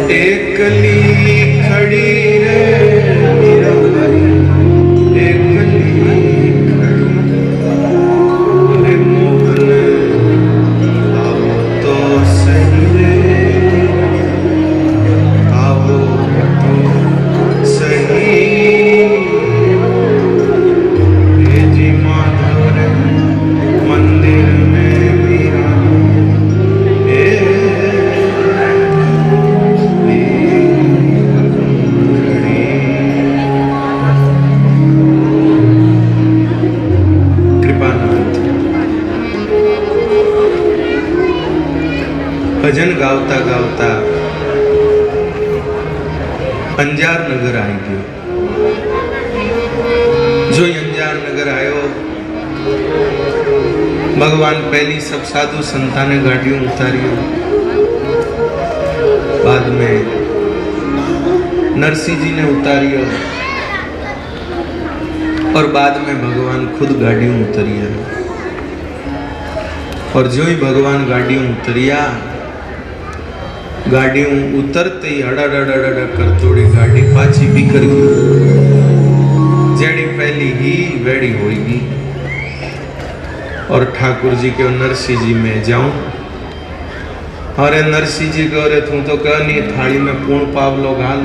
एकली खड़ी रे मीरा भाई, एकली खड़ी रे मोहन आओ तो सही रे, आओ तो सही हे जी माधव रे मंदिर में मीरा भजन गावता गावता अंजार नगर आई गयो। जो अंजार नगर आयो, भगवान पहली सब साधु संता ने गाड़ियों उतारियो, बाद में नरसिंह जी ने उतारियो और बाद में भगवान खुद गाड़ियों उतरिया। और जो ही भगवान गाड़ियों उतरिया, गाड़ियों उतरते ही अड़ा कर थोड़ी गाड़ी पाछी बिखर गई। जेड़ी पहली ही वेड़ी होगी। और ठाकुर जी के नरसिंह जी में जाऊं, अरे नरसिंह जी को अरे तू तो कह नहीं थाली में पूर्ण पावलो घाल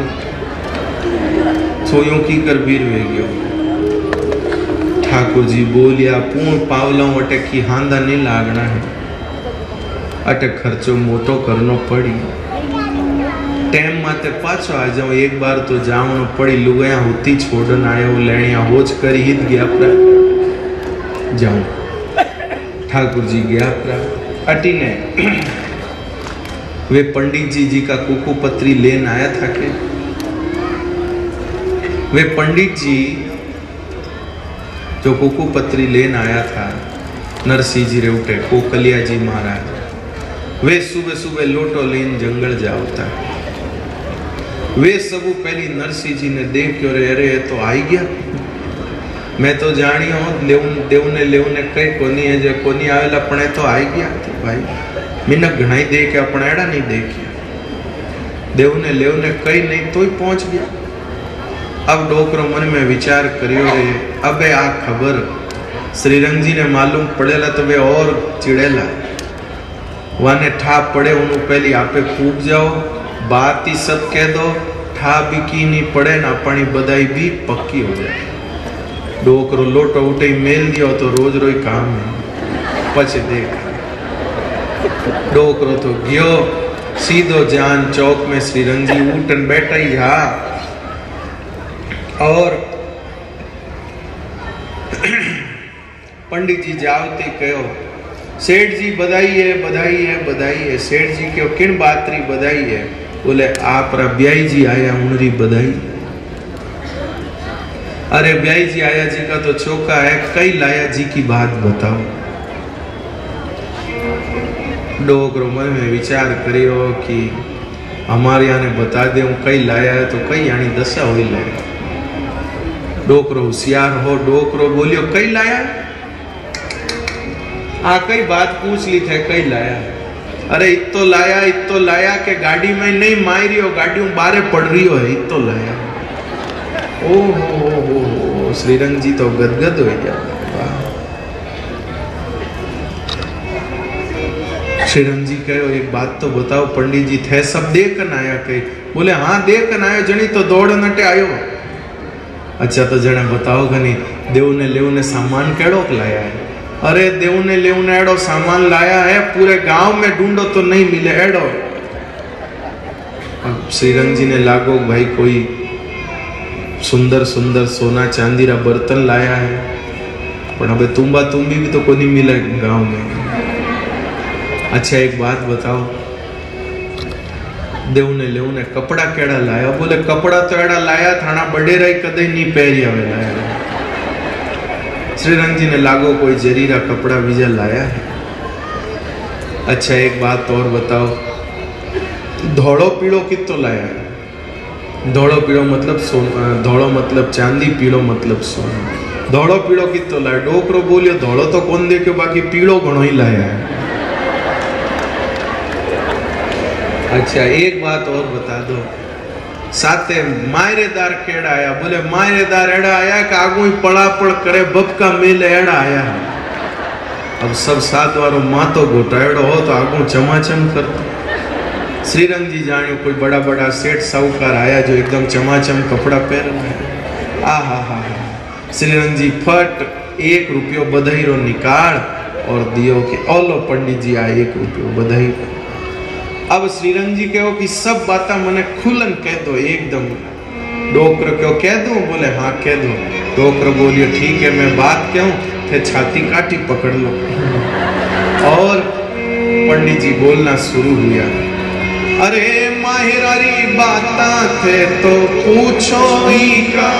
सोयों की कर बीर वे गयो। ठाकुर जी बोलिया पूर्ण पावलों अटे की हांदा नहीं लागना है, अटे खर्चो मोटो करनो पड़ी। टाइम माते पाछो आ जाऊं, एक बार तो जावनो पड़ी। लुगाया होती छोड़न आयो, लेणिया होज करी हित गया प्रा जाऊं। ठाकुर जी गया प्रा अटी ने वे पंडित जी का कुकू पत्री लेन आया था के वे पंडित जी जो कुकू पत्री लेन आया था, नरसिंह जी रेवटे कोकलिया जी महाराज, वे सुबह सुबह लोटो लेन जंगल जावता। वे सबू पहली नरसिंह जी ने देखियो रे, अरे तो आई गया। मैं तो जानियो देवने लेवने कई कोनी है, जो कोनी आवेला पणे तो आई गया। तो भाई मैंने घणाई देख अपने एड़ा नहीं देखिया, देवने लेवने कई नहीं तो ही पहुंच गया। अब डोकरो मन में विचार करियो रे, अबे आ खबर श्रीरंग जी ने मालूम पड़ेला तो वे और चिड़ेला। वाने ठा पड़े उन्हों पहली आपे कूद जाओ, बात ही सब कह दो, ठा भी की नहीं पड़े ना अपनी बधाई भी पक्की हो जाए। डोकरो लोटो उठे मेल दियो तो रोज रोज काम है। पछे देख डोकरो तो गयो सीधो जान चौक में श्रीरंग जी उठन बैठा ही हा। और पंडित जी जावते कहो, सेठ जी बधाई है बधाई है बधाई है। सेठ जी क्यों किन बात री बधाई है? बोले आप ब्याई जी आया उनरी बधाई। अरे ब्याई जी आया जी का तो चौका है, कई लाया जी की बात बताओ। डोकरो मन में विचार करियो कि हमारे यहाँ ने बता दे कई लाया है तो कई यानी दशा हुई लाया। डोकरो होशियार हो, डोकरो बोलियो कई लाया। आ कई बात पूछ ली थे, कई लाया। अरे इतो लाया के गाड़ी में नहीं मार रही हो, गाड़ी बारे पड़ रही हो है, इतो लाया। ओ हो श्रीरंग जी तो गदगद हो गया। श्रीरंग जी कहो एक बात तो बताओ पंडित जी थे सब देख कर आया कई? बोले हाँ देख कर आयो जनी तो दौड़ नटे आयो। अच्छा तो जने बताओ गनी देव ने लेव ने सामान केड़ो लाया है? अरे देव ने लेव ने एड़ो सामान लाया है, पूरे गांव में ढूंढो तो नहीं मिले एड़ो। अब श्रीरंग जी ने लागो भाई कोई सुंदर सुंदर सोना चांदी रा बर्तन लाया है, पर अब तुम्बा तुम्बी भी तो कोई नहीं मिले गांव में। अच्छा एक बात बताओ, देव ने लेव ने कपड़ा केड़ा लाया? बोले कपड़ा तो एड़ा लाया थाना बडेरा कदे नहीं पहरिया वे लाया। श्रीरंग जी ने लागो कोई जरीरा कपड़ा बीजा लाया है। अच्छा एक बात और बताओ, धोड़ो पीड़ो कितो लाया है? धोड़ो पीड़ो मतलब सोना, धोड़ो मतलब चांदी, पीड़ो मतलब सोना। धोड़ो पीड़ो कितो लाया? डोकरो बोलियो धोड़ो तो कौन देखो, बाकी पीड़ो घणो ही लाया है। अच्छा एक बात और बता दो, साथे मायरेदार केड़ा आया? बोले मायरेदार एड़ा आया कि आगू ही पड़ापड़ करे बबका मेले एड़ा आया। अब सब साथ वारो मातो घोटाएड़ो हो तो आगू चमाचम करतो। श्रीरंग जी जानियो कोई बड़ा बड़ा सेठ साहूकार आया जो एकदम चमाचम कपड़ा पहन है। आ हा हा हा। श्रीरंग जी फट 1 रुपयो बधाई रो निकाल और दियो कि ओलो पंडित जी आ 1 रुपयो बधाई। अब श्रीरंग जी कहो कि सब बात मने खुलन कह दो एकदम। डोकर क्यों कह दूं? बोले हाँ कह दो। डोकर बोलियो ठीक है मैं बात कहूं थे छाती काटी पकड़ लो। और पंडित जी बोलना शुरू हुआ। अरे माहिरारी बाता थे तो पूछो ही का।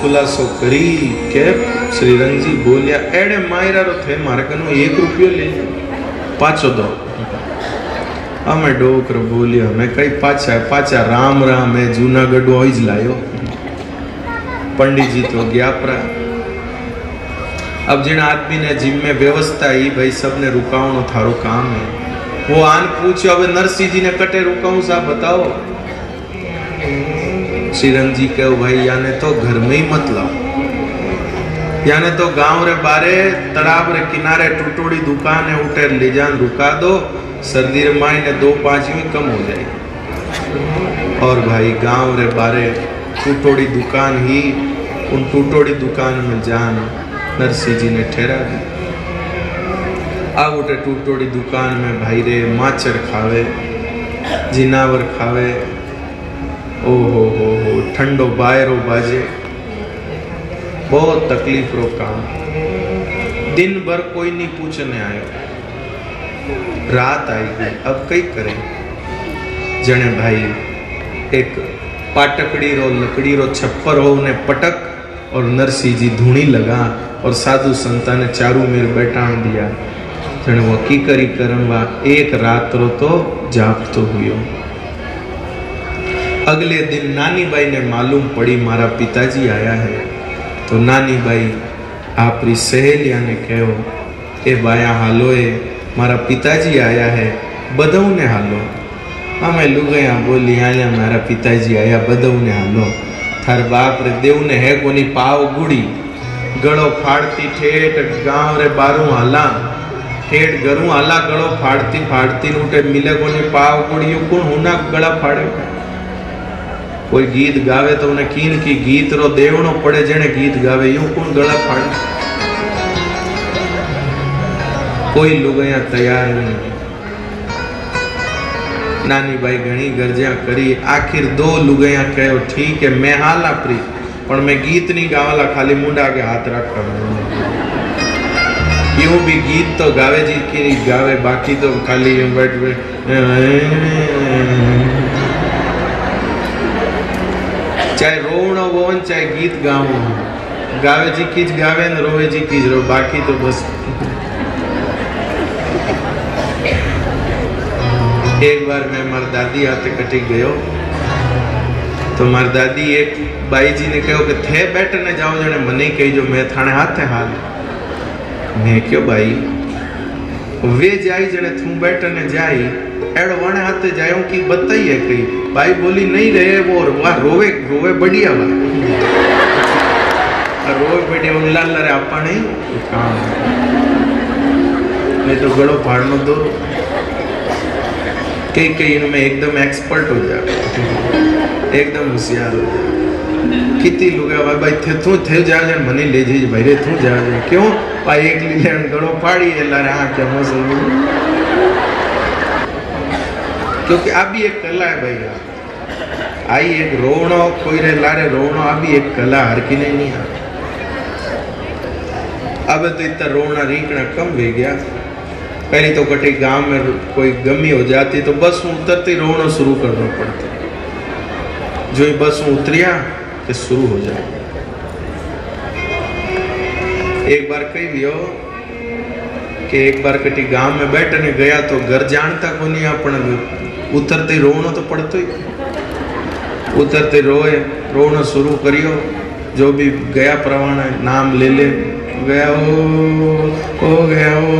खुलासो करी के श्रीरंग जी बोलिया एड़े मायरा रो थे मारे कनो 1 रुपयो ले पाछो दो। हमें डोकर बोलिया मैं कई पाछा राम राम है जूनागढ़ होइज लायो। पंडित जी तो गया परा। अब जिन आदमी ने जिम में व्यवस्था ही भाई सबने रुकावनो थारो काम है। वो आन पूछो अब नरसिंह जी ने कटे रुकाऊं साहब बताओ। श्रीरंग जी कहो भाई याने तो घर में ही मत लाओ, याने तो गांव रे बारे तालाब रे किनारे टूटोड़ी दुकान है उठे ले जान रुका दो। सर्दी रे माई ने 2-5 में कम हो जाए। और भाई गांव रे बारे टूटोड़ी दुकान ही उन टूटोड़ी दुकान में जान नरसिंह जी ने ठहरा दी। अब उठे टूटोड़ी दुकान में भाई रे माचर खावे जिनावर खावे। ओ हो ठंडो बायरो बाजे। बहुत तकलीफ रो काम। दिन भर कोई नहीं पूछने आयो। रात आई गई अब कई करे। जने भाई एक पाटकड़ी रो लकड़ी रो छप्पर हो ने पटक और नरसिंह जी धूणी लगा और साधु संता ने चारू मेर बैठाण दिया। जने वो की करी करनवा एक रात रो तो जाप तो हुयो। अगले दिन नानी बाई ने मालूम पड़ी मारा पिताजी आया है। तो नानी बाई आपरी सहेलिया ने कहो ए बाया हालोए मारा पिताजी आया है बधऊ ने हालो। અમે લુગયા બોલી આયા મારા પિતાજી આયા બદવને હાલો થાર બાપ રે દેવને હે કોની પાવ ગુડી ગળો ફાડતી ઠેઠ ગાંવ રે બારું હાલા ઠેઠ ગરું હાલા ગળો ફાડતી ફાડતી ઉઠે મિલે કોની પાવ ગુડી કોણ હુના ગળા ફાડે कोई गीत गावे तो उन्हें कीन की गीत रो देवनो पड़े जेने गीत गावे यूं कौन गला फाड़े कोई लुगाया तैयार नहीं। नानी भाई घणी गर्जिया करी आखिर दो लुगाया कहो ठीक है मैं हाला प्री पर मैं गीत नहीं गावाला खाली मुंडा के हाथ रख यूं भी गीत तो गावे जी की गावे बाकी तो खाली यूं बैठ चाहे रोवणो बोन चाहे गीत गावो गावे जी की गावे न रोवे जी की रो बाकी तो बस। एक बार मैं मार दादी हाथे कटी गयो तो मार दादी एक बाई जी ने कहो कि थे बैठे ने जाओ जने मने कही जो मैं थाने हाथे हाल मैं क्यों बाई वे जाई जने तू बैठे ने जाई एड़ वने हाथे जायो की बताइए कही भाई बोली नहीं रहे वो वाह रोवे रोवे बढ़िया वाह रोवे बढ़िया उल्ला लरे आपा नहीं हाँ नहीं तो गड़ो फाड़नो दो कई कई इनमें एकदम एक्सपर्ट हो जाए एकदम होशियार हो जाए कितनी लोग भाई थे तू थे जा जाए मनी ले जी भाई रे तू जा जाए क्यों भाई एक लीले गड़ो फाड़ी है लारे हाँ क्या मौसम क्योंकि अभी एक कला है भैया आई एक रोवणो कोई रे लारे रोवणो अभी एक कला हर की नहीं है अब तो इतना रोना रीकना कम हो गया पहले तो कटी गांव में कोई गमी हो जाती तो बस उतरते रोना शुरू करना पड़ता जो ही बस उतरिया कि शुरू हो जाए। एक बार कही भी हो कि एक बार कटी गांव में बैठने गया तो घर जानता को नहीं अपन उतरते रोना तो पड़तो ही उतरते रोए रोना शुरू करियो जो भी गया प्रवाण नाम ले ले गया ओ गया ओ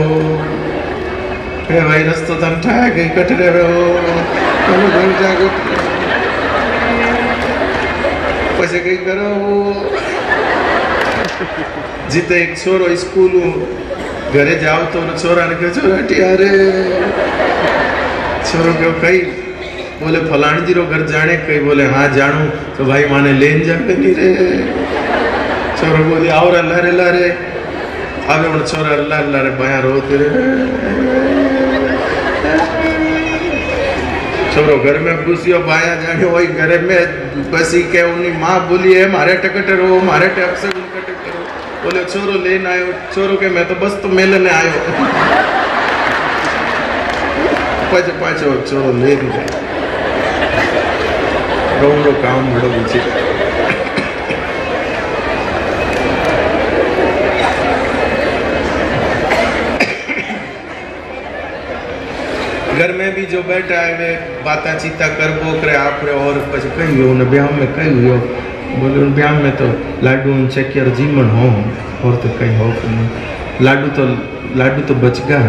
भाई रस्तो तम ठाया गई कटरे रहो घर जागो पैसे कहीं करो जीते एक छोरो स्कूल घरे जाओ तो छोरा ने कहो छोरा टियारे छोरो क्यों कही बोले फलानी जी रो घर जाने कहीं बोले हाँ जानू तो भाई माने लेन जाके नहीं रे छोरो बोले आओ लारे लारे आवे उन छोरा अल्लाह अल्लाह रे बाया रोते रे छोरो घर में घुसियो बाया जाने वही घर में बसी के उन्हीं माँ बोली है मारे टकटे रो मारे टक से उनकटे करो बोले छोरो लेन आयो छोरो के मैं तो बस तो मेलने आयो पाचो छोरो लेन गए रोंडो काम बड़ो बुझे घर में भी जो बैठा है वे बाता चीता कर बोकरे आप रे और पछ कही हो न ब्याह में कही हो बोले उन ब्याह में तो लाडू चकियर जीमन हो और तो कहीं हो नहीं लाडू तो बच गया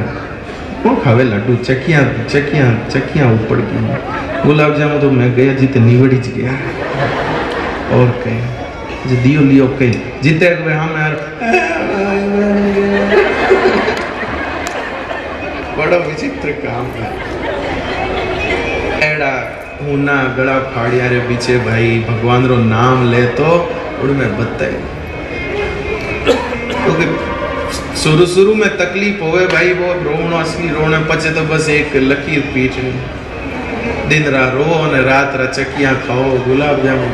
कौन खावे लाडू चकियां चकियां चकियां ऊपर गई गुलाब जामुन तो मैं गया जीते निवड़ी ज गया और कहीं जो दियो लियो कहीं जीते हुए हम यार बड़ा विचित्र काम है एड़ा हुना गला फाड़िया रे पीछे भाई भगवान रो नाम ले तो उनमें बताए क्योंकि शुरू में तकलीफ होवे भाई वो रोना असली रोने पचे तो बस एक लकीर पीटनी दिन रात रो ने रात रा चकियां खाओ गुलाब जामुन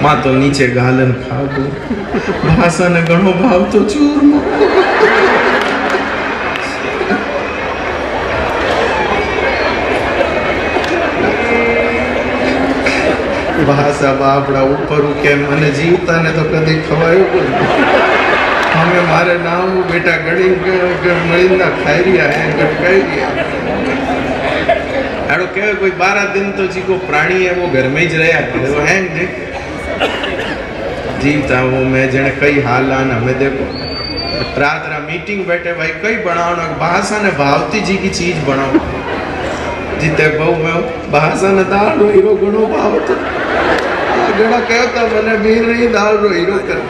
मां तो नीचे गालन खाओ भाषा ने घणो भाव तो चूरमा भाषा बापड़ा ऊपर के मन जीवता ने तो कदी खवायो हमें मारे नाम बेटा गड़ी मरीना खाई रिया है गटकाई रिया एड़ो कहे कोई 12 दिन तो जी को प्राणी है वो घर में ही रहा करे वो है देख जीवता वो मैं जने कई हाल आन हमें देखो रात रा मीटिंग बैठे भाई कई बनाओ भाषा ने भावती जी की चीज बनाओ जीते बहु में भाषा ने दाल रो हीरो घणो भावतो घणो कहता मैंने बीर नहीं दाल रो हीरो कर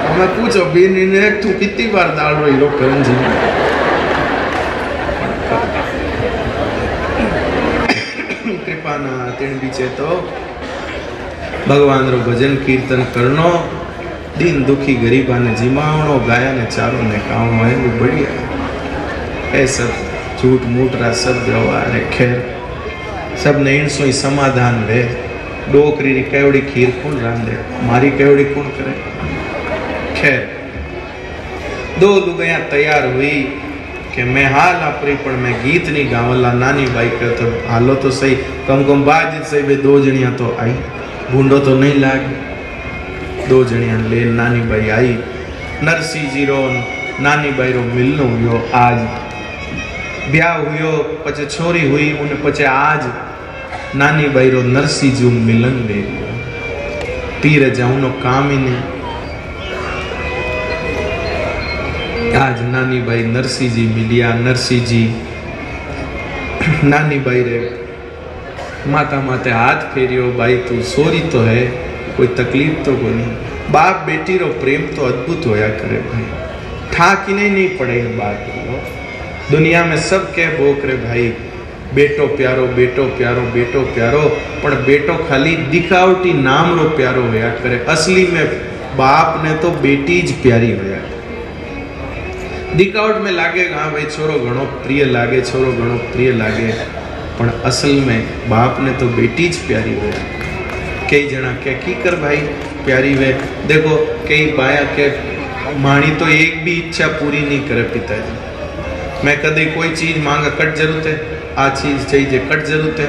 हमें पूछो बीर ने तू कितनी बार दाल रो हीरो करन जी कृपा ना तेन बीचे तो भगवान रो भजन कीर्तन करनो दिन दुखी गरीबा ने जिमावणो गाया ने चारों ने कावणो है वो बढ़िया है सब झूठ मूठ रा सब व्यवहार है खैर सब ने इन सोई समाधान वे डोकरी री केवड़ी खीर कौन रांधे मारी केवड़ी कौन करे खैर दो लुगाया तैयार हुई कि मैं हाल आपरी पर मैं गीत नहीं गावला नानी बाई के तो हालो तो सही कम बाज सही वे दो जणिया तो आई भूंडो तो नहीं लागे दो जणिया ले नानी बाई आई नरसिंह जी रो नानी बाई रो मिलनो हुयो आज ब्याह हुयो पचे छोरी हुई उन पचे आज नानी बाई रो नरसिंह जी मिलन ले तीर जाऊनो काम ही नहीं आज नानी बाई नरसिंह जी मिलिया नरसिंह जी नानी बाई रे माता माते हाथ फेरियो भाई तू सोरी तो है कोई तकलीफ तो कोई नहीं बाप बेटी रो प्रेम तो अद्भुत होया करे भाई ठाक ही नहीं पड़े बात दुनिया में सब कह बोक रे भाई बेटो प्यारो बेटो प्यारो बेटो प्यारो पर बेटो खाली दिखावटी नाम रो प्यारो होया करे असली में बाप ने तो बेटी ज प्यारी होया दिखावट में लागेगा हाँ भाई छोरो घणो प्रिय लागे छोरो घणो प्रिय लागे पर असल में बाप ने तो बेटी ज प्यारी होया कई जना क्या की कर भाई प्यारी वे देखो कई बाया के माणी तो एक भी इच्छा पूरी नहीं करे पिताजी मैं कदे कोई चीज मांगा कट जरूरत है आ चीज चाहिए कट जरूरत है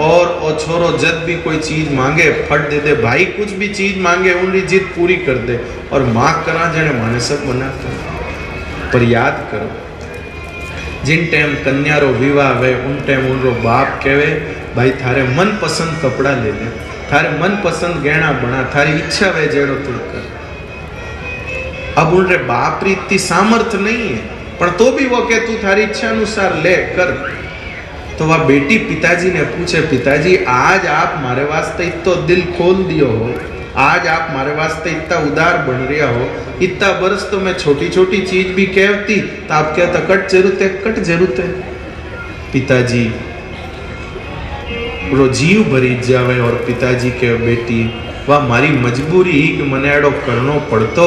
और ओ छोरो जब भी कोई चीज मांगे फट दे दे भाई कुछ भी चीज मांगे उनकी जिद पूरी कर दे और माँ करा जाने माने सब मना कर पर याद करो जिन टाइम कन्या रो विवाह वे उन टाइम उनरो बाप कहवे भाई थारे मन पसंद कपड़ा ले ले थारे मन पसंद गहना बना थारी इच्छा वे जेड़ो तू कर अब उनरे बाप री इतनी सामर्थ्य नहीं है पर तो भी वो कह तू थारी इच्छा अनुसार ले कर तो वह बेटी पिताजी ने पूछे पिताजी आज आप मारे वास्ते इतो दिल खोल दियो हो आज आप मारे वास्ते इतना उदार बन रहा हो इतना बरस तो मैं छोटी छोटी चीज भी कहती तो आप कहता कट जरूरत है पिताजी रो जीव भरी जावे और पिताजी के बेटी वह मारी मजबूरी ही कि मने एड़ो करनो पड़तो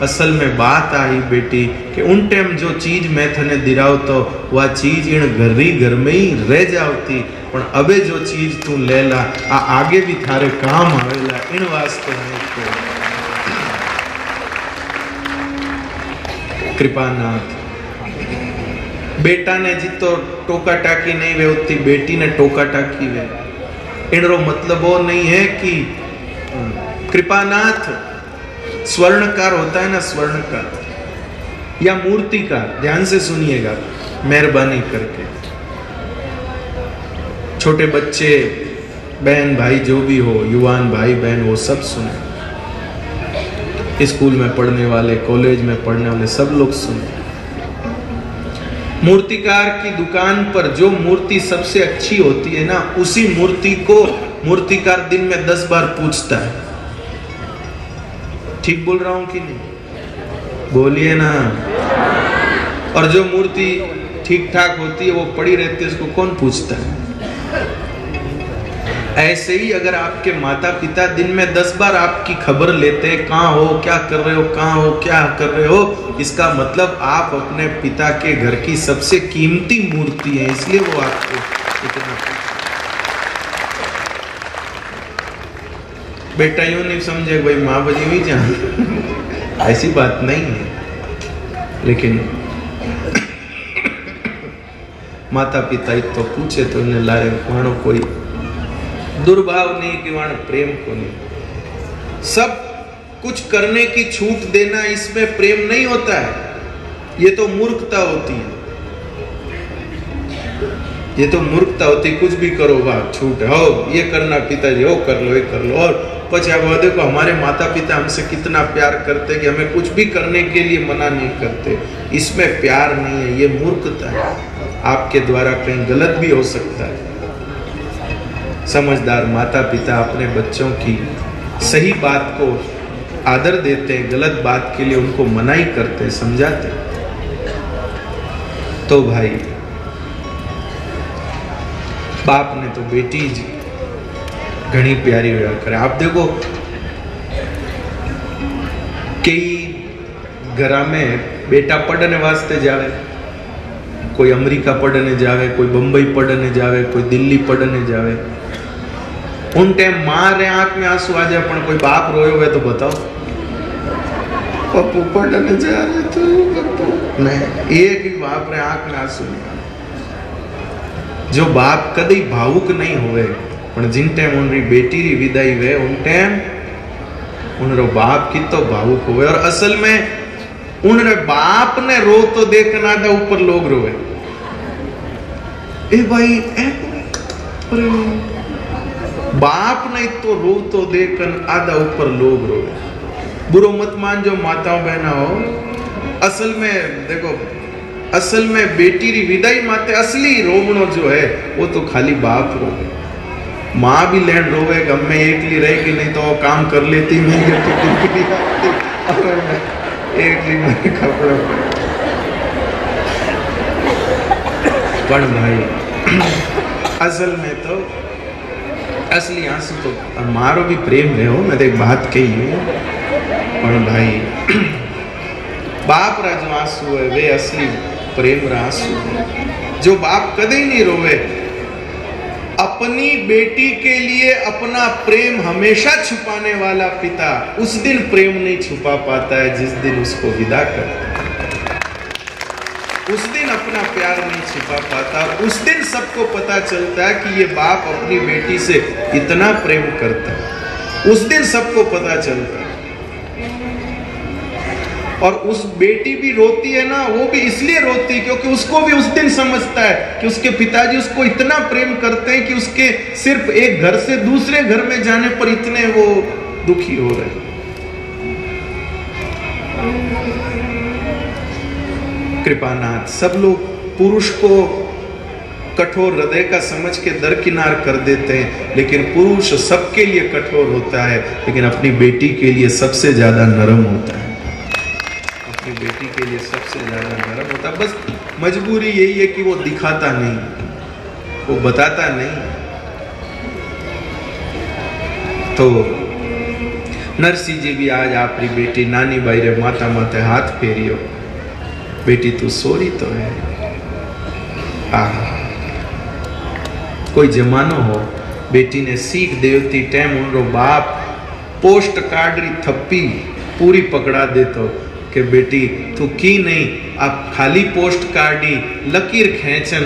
असल में बात आई बेटी कि उन टाइम जो चीज मैं थने दिराव तो वह चीज इन घर में ही रह जावती पर अबे जो चीज तू ले ला आगे भी थारे काम आवेला इन वास्ते मैं को कृपानाथ बेटा ने जितो टोका टाकी नहीं वे उतनी बेटी ने टोका टाकी वे इनरो मतलब वो नहीं है कि कृपानाथ स्वर्णकार होता है ना स्वर्णकार या मूर्तिकार ध्यान से सुनिएगा मेहरबानी करके छोटे बच्चे बहन भाई जो भी हो युवान भाई बहन वो सब सुने स्कूल में पढ़ने वाले कॉलेज में पढ़ने वाले सब लोग सुने मूर्तिकार की दुकान पर जो मूर्ति सबसे अच्छी होती है ना उसी मूर्ति को मूर्तिकार दिन में 10 बार पूछता है ठीक बोल रहा हूं कि नहीं बोलिए ना और जो मूर्ति ठीक ठाक होती है वो पड़ी रहती है उसको कौन पूछता है ऐसे ही अगर आपके माता पिता दिन में 10 बार आपकी खबर लेते हैं कहाँ हो क्या कर रहे हो कहाँ हो क्या कर रहे हो इसका मतलब आप अपने पिता के घर की सबसे कीमती मूर्ति है इसलिए वो आपको इतना बेटा यूं नहीं समझे भाई माँ बजी हुई जान ऐसी बात नहीं है लेकिन माता पिता तो पूछे तो इन्हें लारे मानो कोई दुर्भाव नहीं कि वहां प्रेम को नहीं सब कुछ करने की छूट देना इसमें प्रेम नहीं होता है ये तो मूर्खता होती है ये तो मूर्खता होती, कुछ भी करो वाह छूट है, हो ये करना पिताजी, हो कर लो, ये कर लो। और पछे आप देखो हमारे माता पिता हमसे कितना प्यार करते कि हमें कुछ भी करने के लिए मना नहीं करते। इसमें प्यार नहीं है, ये मूर्खता है। आपके द्वारा कहीं गलत भी हो सकता है। समझदार माता पिता अपने बच्चों की सही बात को आदर देते हैं, गलत बात के लिए उनको मनाही करते, समझाते। तो भाई बाप ने तो बेटी जी घनी प्यारी होया करे। आप देखो कई घरा में बेटा पढ़ने वास्ते जावे, कोई अमेरिका पढ़ने जावे, कोई बंबई पढ़ने जावे, कोई दिल्ली पढ़ने जावे। उन टाइम मां रे आंख में आंसू आ जाए, पण कोई बाप रोयो हुए तो बताओ, पप्पू पढ़ने जा रहे तो पप्पू नहीं, एक भी बाप रे आंख में आंसू नहीं। जो बाप कदी भावुक नहीं होवे, पण जिन टाइम उनरी बेटी री विदाई वे उन टाइम उनरो बाप की तो भावुक होवे। और असल में उनरे बाप ने रो तो देखना था, ऊपर लोग रोवे, ए भाई ए अरे बाप नहीं तो रो तो देखन आधा ऊपर लोग रोवे। बुरो मत मान जो माताओं बहना हो, असल में देखो, असल में बेटी री विदाई माते असली रोवणो जो है वो तो खाली बाप रोवे। माँ भी लैंड रोवे, गम में एकली रहेगी नहीं तो काम कर लेती, मैं एकली में कपड़ों पर भाई असल में तो असली आंसू तो मारो भी प्रेम है हो। मैं तो एक बात कही है, पर भाई बाप रा जो आंसू है वे असली प्रेम रा आंसू है। जो बाप कदे नहीं रोवे, अपनी बेटी के लिए अपना प्रेम हमेशा छुपाने वाला पिता उस दिन प्रेम नहीं छुपा पाता है जिस दिन उसको विदा करता है। उस दिन अपना प्यार नहीं छुपा पाता, उस दिन सबको पता चलता है कि ये बाप अपनी बेटी से इतना प्रेम करता है। उस दिन सबको पता चलता है। और उस बेटी भी रोती है ना, वो भी इसलिए रोती है क्योंकि उसको भी उस दिन समझता है कि उसके पिताजी उसको इतना प्रेम करते हैं कि उसके सिर्फ एक घर से दूसरे घर में जाने पर इतने वो दुखी हो रहे हैं। कृपानाथ सब लोग पुरुष को कठोर हृदय का समझ के दरकिनार कर देते हैं, लेकिन पुरुष सबके लिए कठोर होता है, लेकिन अपनी बेटी के लिए सबसे ज्यादा नरम होता है। अपनी बेटी के लिए सबसे ज्यादा नरम होता है। बस मजबूरी यही है कि वो दिखाता नहीं, वो बताता नहीं। तो नरसिंह जी भी आज आपरी बेटी नानी बाई रे माता माथे हाथ फेरियो, बेटी तू सोरी तो है। कोई जमानो हो बेटी ने सीख देवती टाइम उनरो बाप पोस्ट कार्ड री थप्पी पूरी पकड़ा देतो कि बेटी तू की नहीं, आप खाली पोस्ट कार्ड ही लकीर खेचन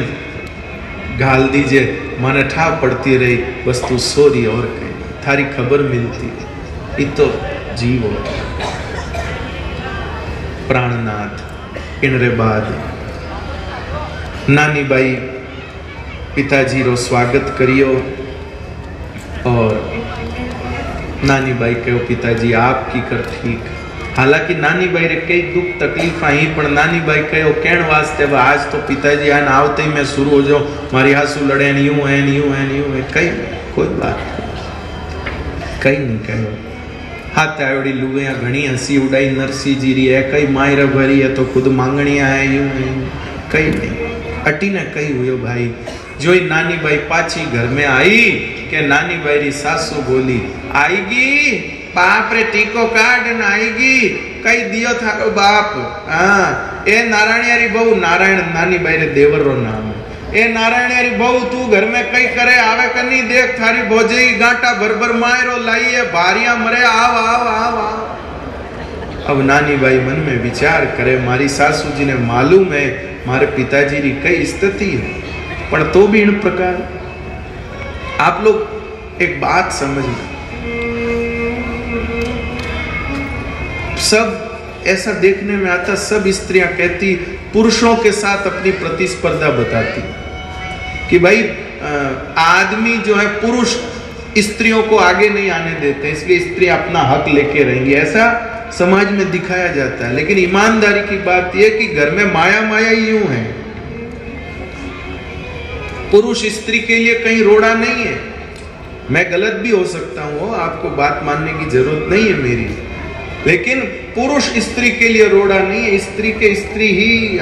घाल दीजिए, माने ठा पड़ती रही, बस तू सोरी और कहीं थारी खबर मिलती, इतो जीवो। प्राणनाथ इनरे बाद नानी बाई पिताजी रो स्वागत करियो और नानी बाई कहो पिताजी आपकी कर ठीक। हालांकि नानी बाई रे कई दुख तकलीफ आई, पर नानी बाई कहो कहण वास्ते आज तो पिताजी आन आवते ही मैं शुरू हो जाऊं, मारी हासू लड़े यूं है यूं है यूं है, कई कोई बात कई नहीं कहो। हाथ आवड़ी लुगाया घनी हंसी उड़ाई नरसिंह जी री है, कई मायरा भरी है तो खुद मांगणिया है, यूं है कई नहीं अटी ने कही हुयो भाई। जो नानी बाई पाछी घर में आई के नानी बाई री सासू बोली आईगी बाप रे टीको काट न आईगी, कई दियो थारो बाप। हाँ ए नारायण री बहू, नारायण नानी बाई रे देवर रो नाम है, ए नारायण री बहू तू घर में कई करे आवे कनी, देख थारी भोजे गांटा भर मायरो लाइए भारिया मरे आव आव आव आव। अब नानी बाई मन में विचार करे मारी सासू जी ने मालूम है मारे पिताजी री कई स्थिति है, पर तो भी इन प्रकार आप लोग एक बात समझना, सब ऐसा देखने में आता, सब स्त्रियां कहती पुरुषों के साथ अपनी प्रतिस्पर्धा बताती, कि भाई आदमी जो है पुरुष स्त्रियों को आगे नहीं आने देते, इसलिए स्त्री अपना हक लेके रहेंगी, ऐसा समाज में दिखाया जाता है। लेकिन ईमानदारी की बात यह कि घर में माया माया ही यूं है। पुरुष स्त्री के लिए कहीं रोड़ा नहीं है। मैं गलत भी हो सकता हूं, आपको बात मानने की जरूरत नहीं है मेरी, लेकिन पुरुष स्त्री के लिए रोड़ा नहीं है, स्त्री के स्त्री ही।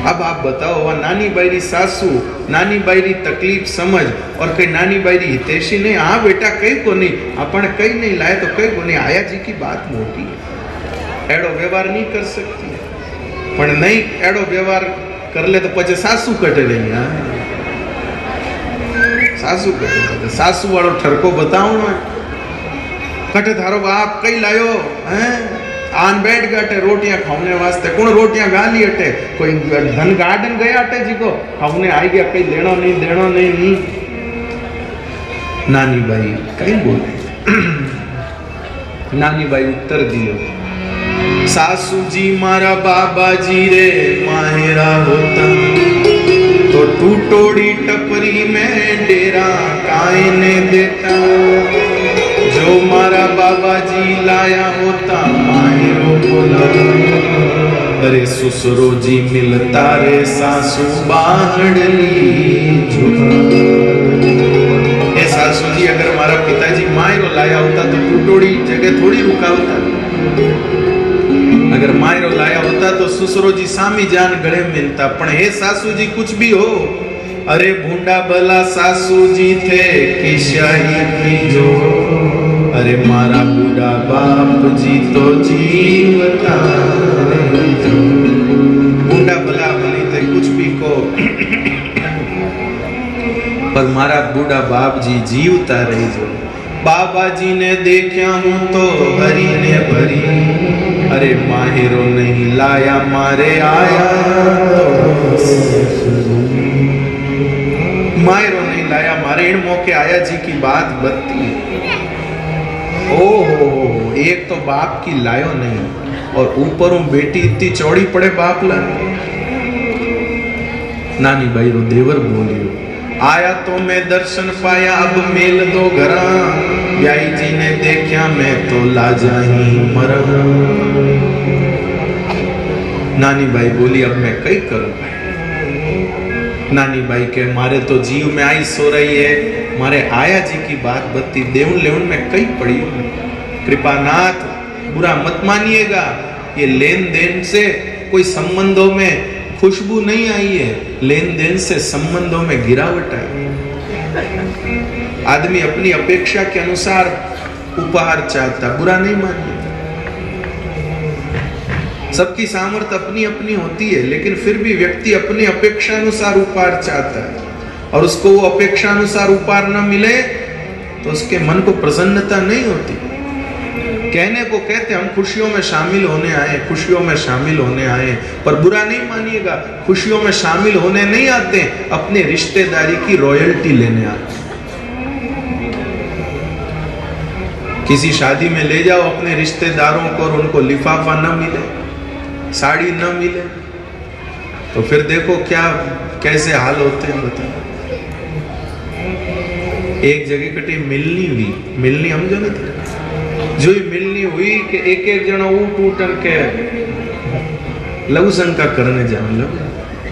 अब आप बताओ, वह नानी बायरी सासू, नानी बायरी तकलीफ समझ और कई नानी बायरी हितेशी नहीं। हाँ बेटा कई को नहीं, अपन कई नहीं लाए तो कई को नहीं। आया जी की बात मोटी है, एड़ो व्यवहार नहीं कर सकती, पर नहीं एड़ो व्यवहार कर ले तो पचे सासू कटे रही। हाँ सासू कटे, सासू वालों ठरको बताओ ना, कटे थारो बाप कई लायो हैं, आन बैठ गए अटे रोटियां खाने वास्ते। कौन रोटियां गाली अटे, कोई धन गार्डन गया अटे जी को खाने आई गया, कई देनो नहीं देनो नहीं। नानी बाई कई बोले, नानी बाई उत्तर दियो, सासू जी मारा बाबा जी रे माहेरा होता, तो टूटोड़ी टपरी में डेरा काहे ने देता। जो मारा बाबा जी लाया होता माहेरो बोला, अरे ससुरो जी मिलता रे सासू बाहड़ली झुका। ए सासू जी अगर हमारा पिताजी मायरो लाया होता तो टूटोड़ी जगह थोड़ी रुका होता। अगर मायरो लाया होता तो ससुरो जी सामी जान गले मिलता। पण हे सासू जी कुछ भी हो, अरे भूंडा भला सासू जी थे कि शाही की जो, अरे मारा बूढ़ा बाप जी तो जीवता रे जो। बूढ़ा भला भली थे कुछ भी को, पर मारा बूढ़ा बाप जी जीवता रही जो। बाबा जी ने देखा हूं तो हरी ने भरी, अरे माहिरो नहीं लाया मारे आया माहिरो नहीं लाया मारे इन मौके आया जी की बात बत्ती। ओहो, एक तो बाप की लायो नहीं और ऊपर बेटी इतनी चौड़ी पड़े बाप लाए। नानी भाई रो देवर बोलियो, आया तो मैं दर्शन पाया अब मेल दो घरा, ब्याई जी ने देखा मैं तो लाजा ही मर। नानी भाई बोली अब मैं कई करूं। नानी भाई के मारे तो जीव में आई सो रही है, मारे आया जी की बात बत्ती देउन लेउन में कई पड़ी। कृपानाथ बुरा मत मानिएगा, ये लेन देन से कोई संबंधों में खुशबू नहीं आई है, लेन देन से संबंधों में गिरावट आई। आदमी अपनी अपेक्षा के अनुसार उपहार चाहता, बुरा नहीं मानिए। सबकी सामर्थ्य अपनी अपनी होती है, लेकिन फिर भी व्यक्ति अपनी अपेक्षा अनुसार उपहार चाहता है और उसको वो अपेक्षा अनुसार उपहार न मिले तो उसके मन को प्रसन्नता नहीं होती। कहने को कहते हम खुशियों में शामिल होने आए, खुशियों में शामिल होने आए, पर बुरा नहीं मानिएगा, खुशियों में शामिल होने नहीं आते, अपने रिश्तेदारी की रॉयल्टी लेने आते। किसी शादी में ले जाओ अपने रिश्तेदारों को और उनको लिफाफा न मिले, साड़ी न मिले, तो फिर देखो क्या कैसे हाल होते हैं बताओ। एक जगह कटी मिलनी हुई, मिलनी हम जो नहीं थे, जो मिलनी हुई कि एक एक जना ऊट उठन के लघु शंका करने जाऊं लग।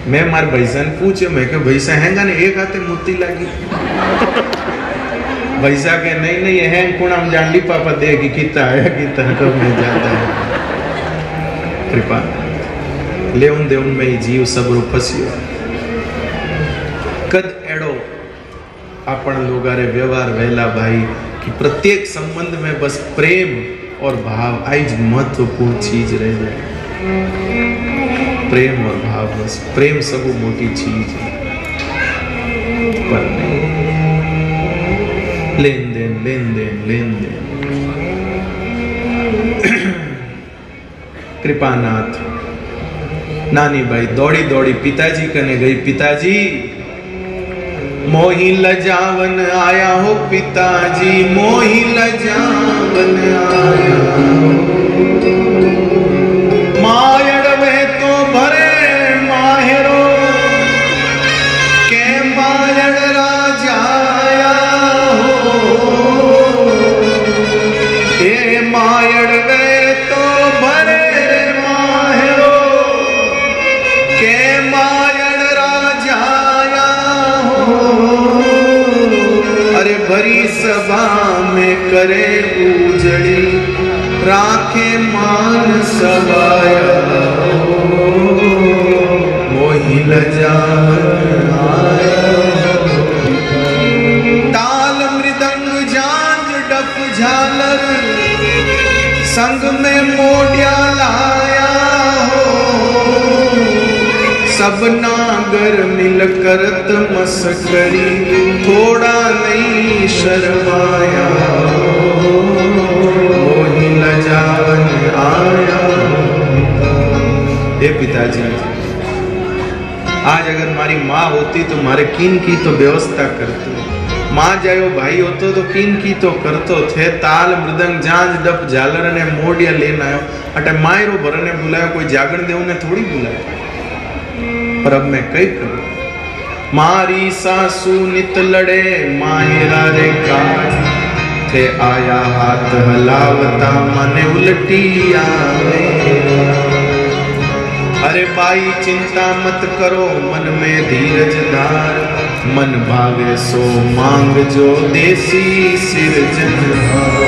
मैं मार भैसा ने पूछे, मैं के भैसा हैंगा ने एक हाथे मोती लगी। भैसा के नहीं है कुण हम जान ली पापा देगी कितना आया कितना कब नहीं जाता है। कृपा लेउन देउन में ही जीव सबरो फसियो। कद एड़ो अपन लोगारे व्यवहार वेला भाई कि प्रत्येक संबंध में बस प्रेम और भाव आज महत्वपूर्ण चीज रह जाए। प्रेम और भाव, बस प्रेम सब मोटी चीज है, पर नहीं लेन देन लेन देन लेन देन। कृपानाथ नानी भाई दौड़ी दौड़ी पिताजी कने गई, पिताजी मोही लजावन आया हो पिताजी, मोही लजावन आया मायड़ में तो भरे माहेरो मायण राजाया हो, ए मायण वे तो भरे माहरो के मायण राजाया हो। अरे भरी सभा में करे उजड़ी राखे मान सवाया हो, मोहि लजावन आया। ताल मृदंग झांझ डफ झालर संग में मोडिया लाया हो, सब नागर मिल करत मस्करी थोड़ा नहीं शर्माया हो, मोहि लजावन आया। हे पिताजी, आज अगर मारी माँ होती तो मारे किन की तो व्यवस्था करती, माँ जायो भाई होतो तो किन की तो करतो थे। ताल मृदंग झांझ डप झालर ने मोडिया लेन आयो, अटे मायरो भरने बुलायो, कोई जागरण देव ने थोड़ी बुलाया। पर अब मैं कई करूं, मारी सासू नित लड़े मायरा रे काज, थे आया हाथ हलावता मने उल्टी आवे। अरे भाई चिंता मत करो मन में धीरज धार, मन भावे सो मांग जो देसी सिरजनहार।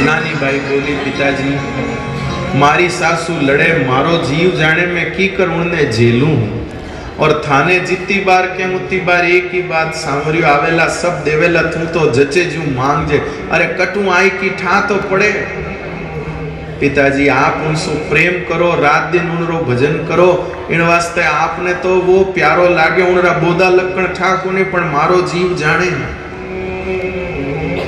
नानी बाई बोली पिताजी मारी सासू लड़े मारो जीव जाने में की कर उन्हें झेलूं, और थाने जितनी बार के उतनी बार एक ही बात सांवरियो आवेला सब देवेला तू तो जचे जू मांग जे। अरे कटू आई की ठा तो पड़े। पिताजी आप उनसे प्रेम करो, रात दिन उनरो भजन करो, इन वास्ते आपने तो वो प्यारो लागे उनरा बोधा लकण ठाको ने पण मारो जीव जाने।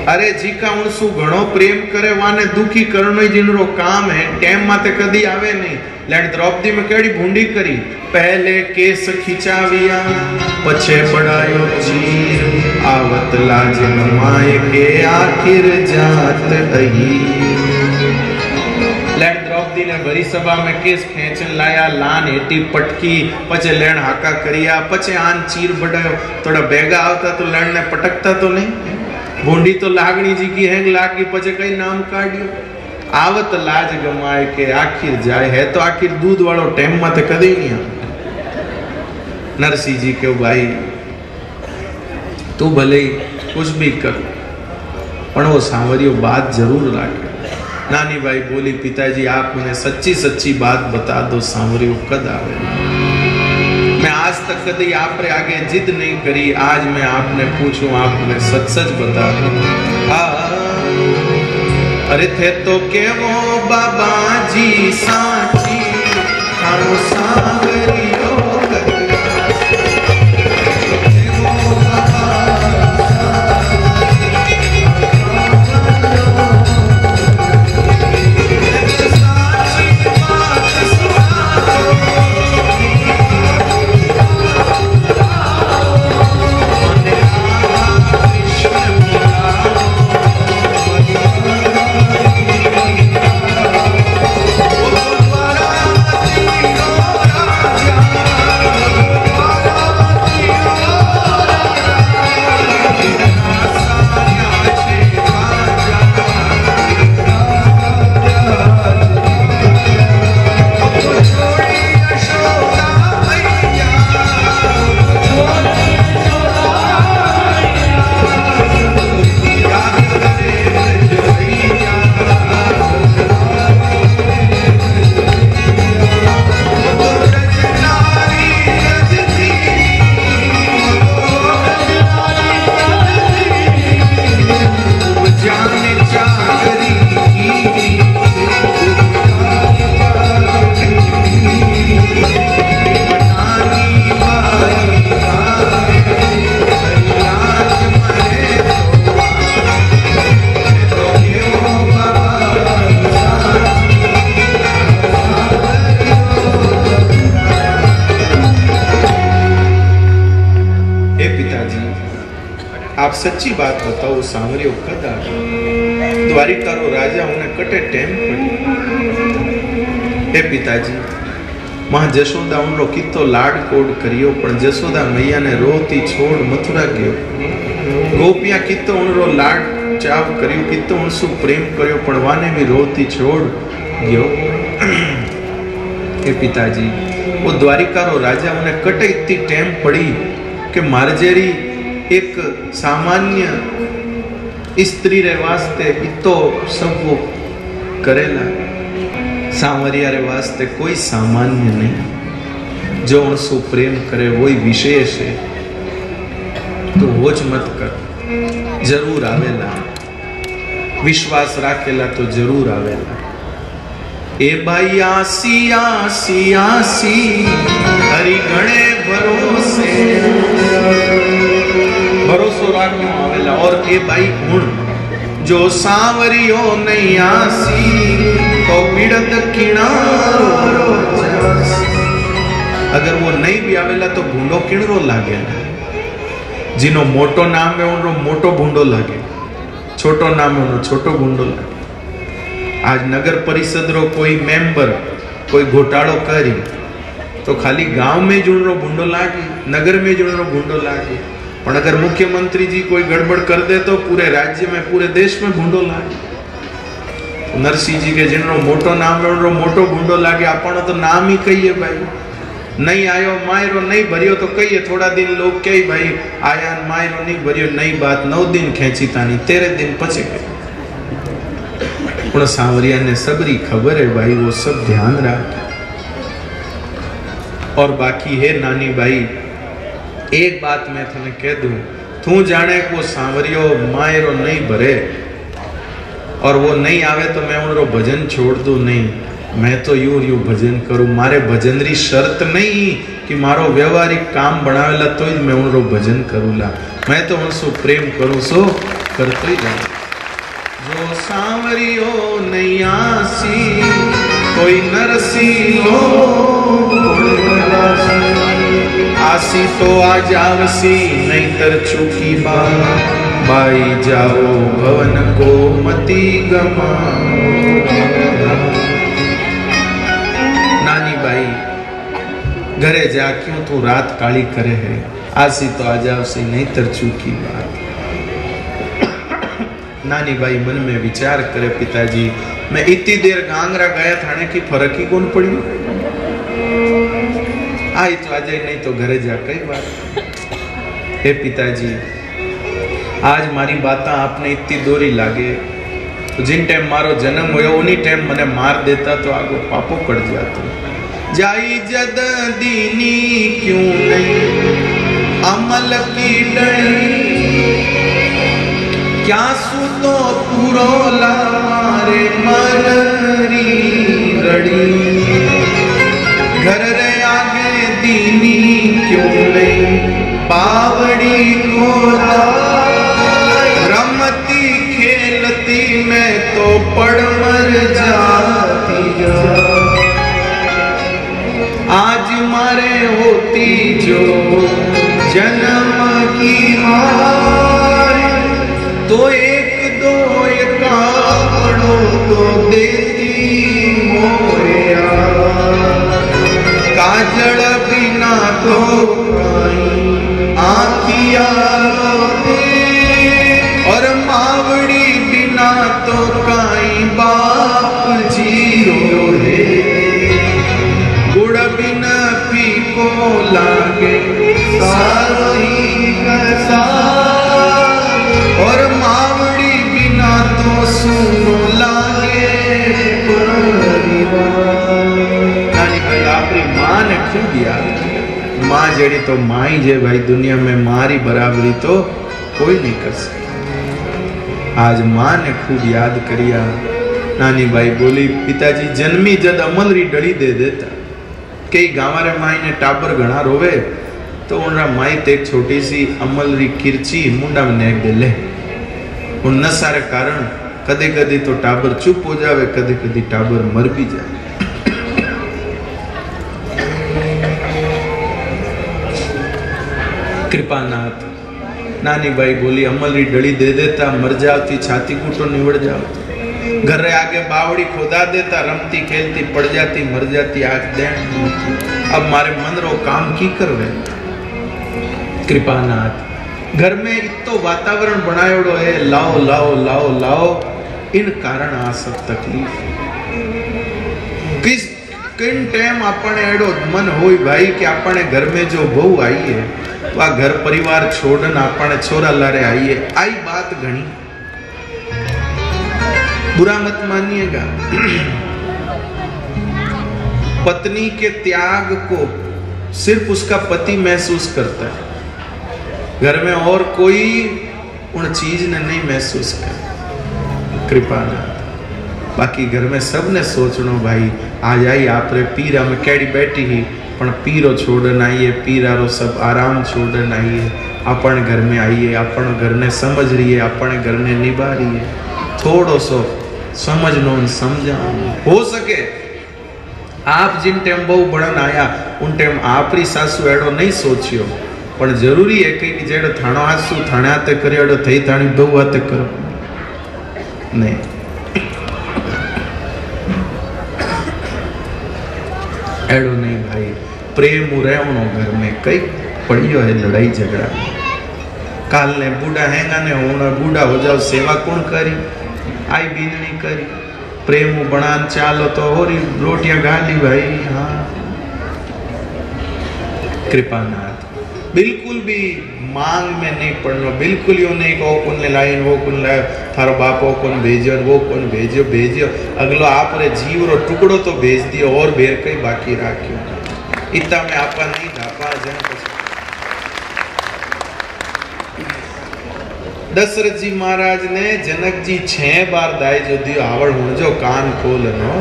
अरे जी का उनसु घणो प्रेम करे वाने दुखी करनो ही जिनरो काम है, टेम माते कदी आवे नहीं। लेण द्रौपदी में केड़ी भूंडी करी, पहले केस खिंचाविया पछे पड़ायो चीर, आवत लाज नमाए के आखिर जात अही। लेण द्रौपदी ने भरी सभा में केस खेचन लाया, लान हेटी पटकी, पछे लेण हाका करिया, पछे आन चीर बढ़ायो। थोड़ा बेगा आवता तो लेण ने पटकता तो नहीं, भूंडी तो लागणी जी की हैंग लागी, पछे कई नाम काढियो। आवत लाज गमाए के आखिर जाए, है तो आखिर दूध वालो टेम माते कदी नहीं आ। नरसिंह जी के भाई तू भले कुछ भी कर पण वो सांवरियो बात जरूर राखे। नानी भाई बोली पिताजी आप मुझे सच्ची सच्ची बात बता दो, सांवरियो कद आवे। मैं आज तक कभी आप रे आगे जिद नहीं करी, आज मैं आपने पूछूं आपने सच सच बता दो। अरे थे तो के वो बाबा जी साची थारो सांवरियो आप सच्ची बात बताओ सांवरियो कद आ गया? द्वारिका रो राजा उन्हें कटे टेम पड़ी। हे पिताजी मां जशोदा उनरो कितो लाड कोड करियो पण जशोदा मैया ने रोती छोड़ मथुरा गयो। गोपियां कितो उनरो लाड चाव करियो, कितो उनसु प्रेम करियो पण वाने भी रोती छोड़ गयो। ए पिताजी वो द्वारिका रो राजा उन्हें कटे इतनी टेम पड़ी कि मारजेरी एक सामान्य स्त्री रे वास्ते इतो सब वो करेला, सांवरिया रे वास्ते कोई सामान्य नहीं। जो उनसे प्रेम करे वही विशेष है। तो होच मत कर, जरूर आवेला। विश्वास राखेला तो जरूर आवेला। ए भाई आसी आसी आसी हरि गणे भरोसे, भरोसो राख्यो आवेला। और ए भाई गुण जो सांवरियो नहीं आसी तो पीड़त किनारो जासी। अगर वो नहीं भी आवेला तो भूंडो किणरो लागेला। जिनो मोटो नाम है उनको मोटो भूंडो लागे, छोटो नाम है उनको छोटो भूंडो लागे। आज नगर परिषद रो कोई मेंबर कोई घोटालो करी तो खाली गांव में जुड़नो भूंडो लागे, नगर में जुड़नो भूंडो लागे। पर अगर मुख्यमंत्री जी कोई गड़बड़ कर दे तो पूरे राज्य में पूरे देश में भूंडो लागे। नरसिंह जी के जिनो मोटो नाम है उनको मोटो भूंडो लागे। आपण तो नाम ही कहिए भाई, नहीं आयो मायरो नहीं भरियो तो कहिए। थोड़ा दिन लोग कही भाई आया मायरो नहीं भरियो, नई बात 9 दिन खेची तानी 13 दिन पचे गए। पण सांवरिया ने सबरी खबर है भाई, वो सब ध्यान रख। और बाकी है नानी भाई, एक बात मैं तुम्हें कह दूं, तू जाने को सांवरियो मायरो नहीं भरे और वो नहीं आवे तो मैं उनको भजन छोड़ दूं? नहीं, मैं तो यूं भजन करूं। मारे भजन री शर्त नहीं कि मारो व्यवहारिक काम बनावेला तो ही मैं उनको भजन करूला। मैं तो उनसे प्रेम करूं सो करते ही जाऊं। जो सांवरियो नहीं आसी कोई नरसी लो आसी तो आ जावसी, नहीं तर चूकी बाई जाओ भवन को मती गमा। नानी भाई घरे जा, क्यों तू रात काली करे है? आसी तो आ जावसी, नहीं तर चूकी बात। नानी भाई मन में विचार करे, पिताजी मैं इतनी देर गांगरा गया थाने की फर्क ही कौन पड़ी? आई तो आ जाए, नहीं तो घरे जा कई बार। हे पिताजी आज मारी बात आपने इतनी दोरी लागे तो जिन टाइम मारो जन्म होयो उन्हीं टाइम मने मार देता तो आगो पापो कट जातो। जाई जद दीनी क्यों नहीं अमल की डरी, क्या सुतो पूरो लारे मनरी रड़ी। घर रे आगे दीनी क्यों नहीं बावड़ी को रमती खेलती मैं तो पड़ मर जाती। आज मारे होती जो जन्म की मार तो एक दो एकाड़ो तो देती मोया। काजल बिना तो आँखिया और मावड़ी बिना तो काई बाप जीरो है। गुड़ बिना फीको लागे सारी कसा और मावड़ी बिना तो सुनो लागे परिवार। नानी भाई आपरी माँ ने खूब याद किया। माँ जड़ी तो माँ ही जे भाई, दुनिया में मारी बराबरी तो कोई नहीं कर सकता। आज माँ ने खूब याद करिया। नानी भाई बोली पिताजी जन्मी जद अमल री डड़ी दे देता। कई गांवारे माई ने टाबर घना रोवे तो उनरा माई ते एक छोटी सी अमल री किरची मुंडा में नेक दे ले। उन नशा रे कारण कदे कदे तो टाबर चुप हो जावे, कदे कदे टाबर मर भी जाए। कृपानाथ नानी भाई बोली अमल री डड़ी दे देता, मर जाती छाती कूटो निवड़ जाओ। घर रे आगे बावड़ी खोदा देता, रमती खेलती पड़ जाती, मर जाती, आग दे। अब मारे मन रो काम की करवे। कृपानाथ घर में इतो वातावरण बनायोड़ो है, लाओ लाओ लाओ लाओ, इन कारण आ सब तकलीफ। किन टाइम अपने एडो मन होई भाई कि अपने घर में जो बहू आई है वह घर परिवार छोड़न अपने छोरा लारे आई है, आई बात घनी बुरा मत मानिएगा। पत्नी के त्याग को सिर्फ उसका पति महसूस करता है, घर में और कोई उन चीज ने नहीं महसूस कर। कृपा बाकी घर में सबने सोचनो भाई आज आई आप रे पीरा में कैडी बैठी ही पण पीरो छोड़न आइए, पीरारो सब आराम छोड़न आइए, अपन घर में आइए, अपन घर ने समझ रही है, अपन घर ने निभा रही है। थोड़ो सो समझनो समझा हो सके। आप जिन टाइम बहु बड़न आया उन टाइम आपरी सासू एडो नहीं सोचियो, पण जरूरी है कि जेड़ो थाणो आसू थाणे हाथे करियो थई थाणी बहु हाथे करो नहीं। एडो नहीं भाई, प्रेम रहनो घर में कई पड़ियो है लड़ाई झगड़ा। काल ने बूढ़ा हैंगा ने होना बूढ़ा हो जाओ सेवा कौन करी, आई बीननी करी, प्रेम बनान चालो तो हो रही रोटियां गाली भाई। हाँ कृपानाथ बिल्कुल भी मांग में नहीं पड़नो, बिल्कुल यो नहीं को कौन ले लाइन वो कौन लाए, थारो बापो कौन भेजो वो कौन भेजो भेजो, अगलो आप रे जीव रो टुकड़ो तो भेज दियो और बेर कई बाकी राख्यो। इतना में आपा नहीं धापा जन। दशरथ जी महाराज ने जनक जी 6 बार दाई जो दियो, आवड़ हुण जो कान खोलनो।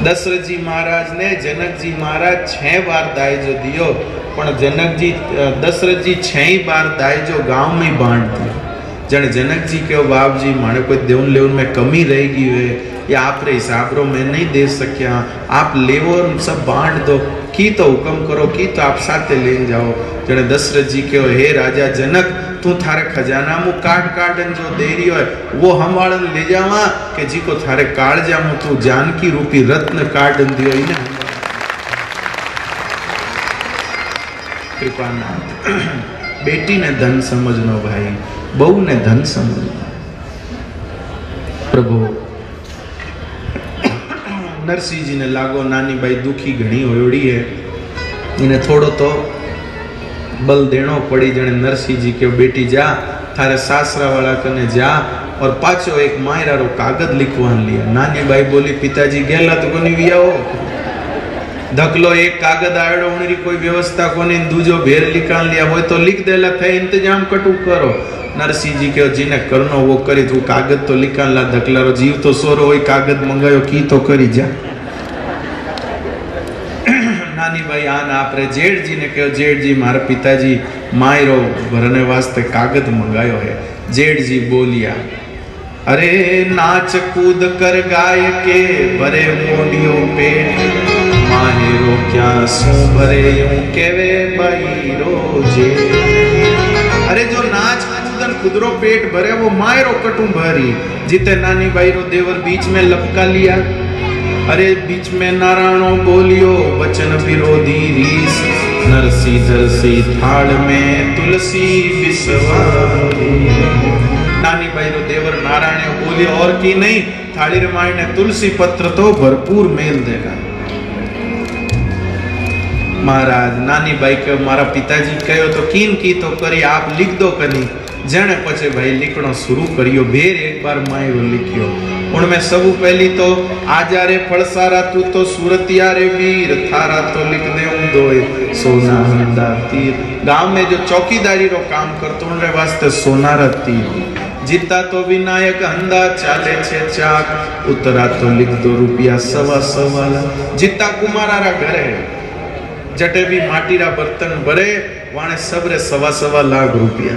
दशरथ जी महाराज ने जनक जी महाराज 6 बार दाई जो दियो, पण जनक जी दशरथ जी 6 बार दाई जो गांव में बांट दियो। जन जनक जी के बाप जी माने कोई देवन लेवन में कमी रह गई है या आप रे हिसाब रो मैं नहीं दे सकिया, आप लेवो सब बांट दो, की तो हुक्म करो, की तो आप साथे ले जाओ। जने दशरथ जी के हे राजा जनक तू थारे खजाना मु काट काटन जो दे रही है वो हम वाले ले जावा के जी को थारे काट जामु तू जानकी रूपी रत्न काटन दियो ही ना। कृपानाथ बेटी ने धन समझनो भाई, बहू ने धन समझनो। प्रभु नरसिंह जी ने लागो नानी भाई दुखी घणी होयोड़ी है, इन्हें थोड़ो तो बल देनो पड़ी। जने नरसिंह जी के बेटी जा थारे सासरा वाला कने जा और पाछो एक मायरा रो कागज लिखवान लिया। नानी भाई बोली पिताजी गेला तो कोनी वियाओ, धकलो एक कागज आयो उनरी कोई व्यवस्था कोनी, दूजो भेर लिखान लिया वो तो लिख देला थे इंतजाम कटू करो। नरसिंह जी के जिने करनो वो करी, तू कागज तो लिखान ला, धकलारो जीव तो सोरो होई कागज मंगायो की तो करी जा। नानी भाई आन आप रे जेठ जी ने कहो जेठ जी मारा पिताजी मायरो भरने वास्ते कागज मंगायो है। जेठ जी बोलिया अरे नाच कूद कर गाय के भरे मोडियो पेट, माहेरो क्या सो भरे यूं केवे भाई रोजे। अरे जो नाच कूदन खुदरो पेट भरे वो मायरो कटू भरी। जिते नानी भाई रो देवर बीच में लपका लिया, अरे बीच में नारायणो बोलियो वचन विरोधी रीस, नरसी धरसी थाल में तुलसी बिसवारी। नानी भाई रो देवर नारायण बोलियो और की नहीं, थाली रमाई ने तुलसी पत्र तो भरपूर मेल देगा। महाराज नानी भाई के मारा पिताजी कहो तो कीन की तो करी, आप लिख दो कनी। जने पछे भाई लिखनो शुरू करियो, भेर एक बार मायरो लिखियो। उनमें सबू पहली तो आजा रे फलसारा तू तो सूरतिया रे वीर, थारा तो लिख दे दोए सोना हंदा तीर। गांव में जो चौकीदारी रो काम करतो उनरे वास्ते सोना रा तीर। जीता तो विनायक हंदा चाले छे चाक, उतरा तो लिख दो रुपया 1.25 जीता कुमारा रा घरे जटे भी माटी रा बर्तन भरे वाणे सबरे 1.25 लाख रुपया।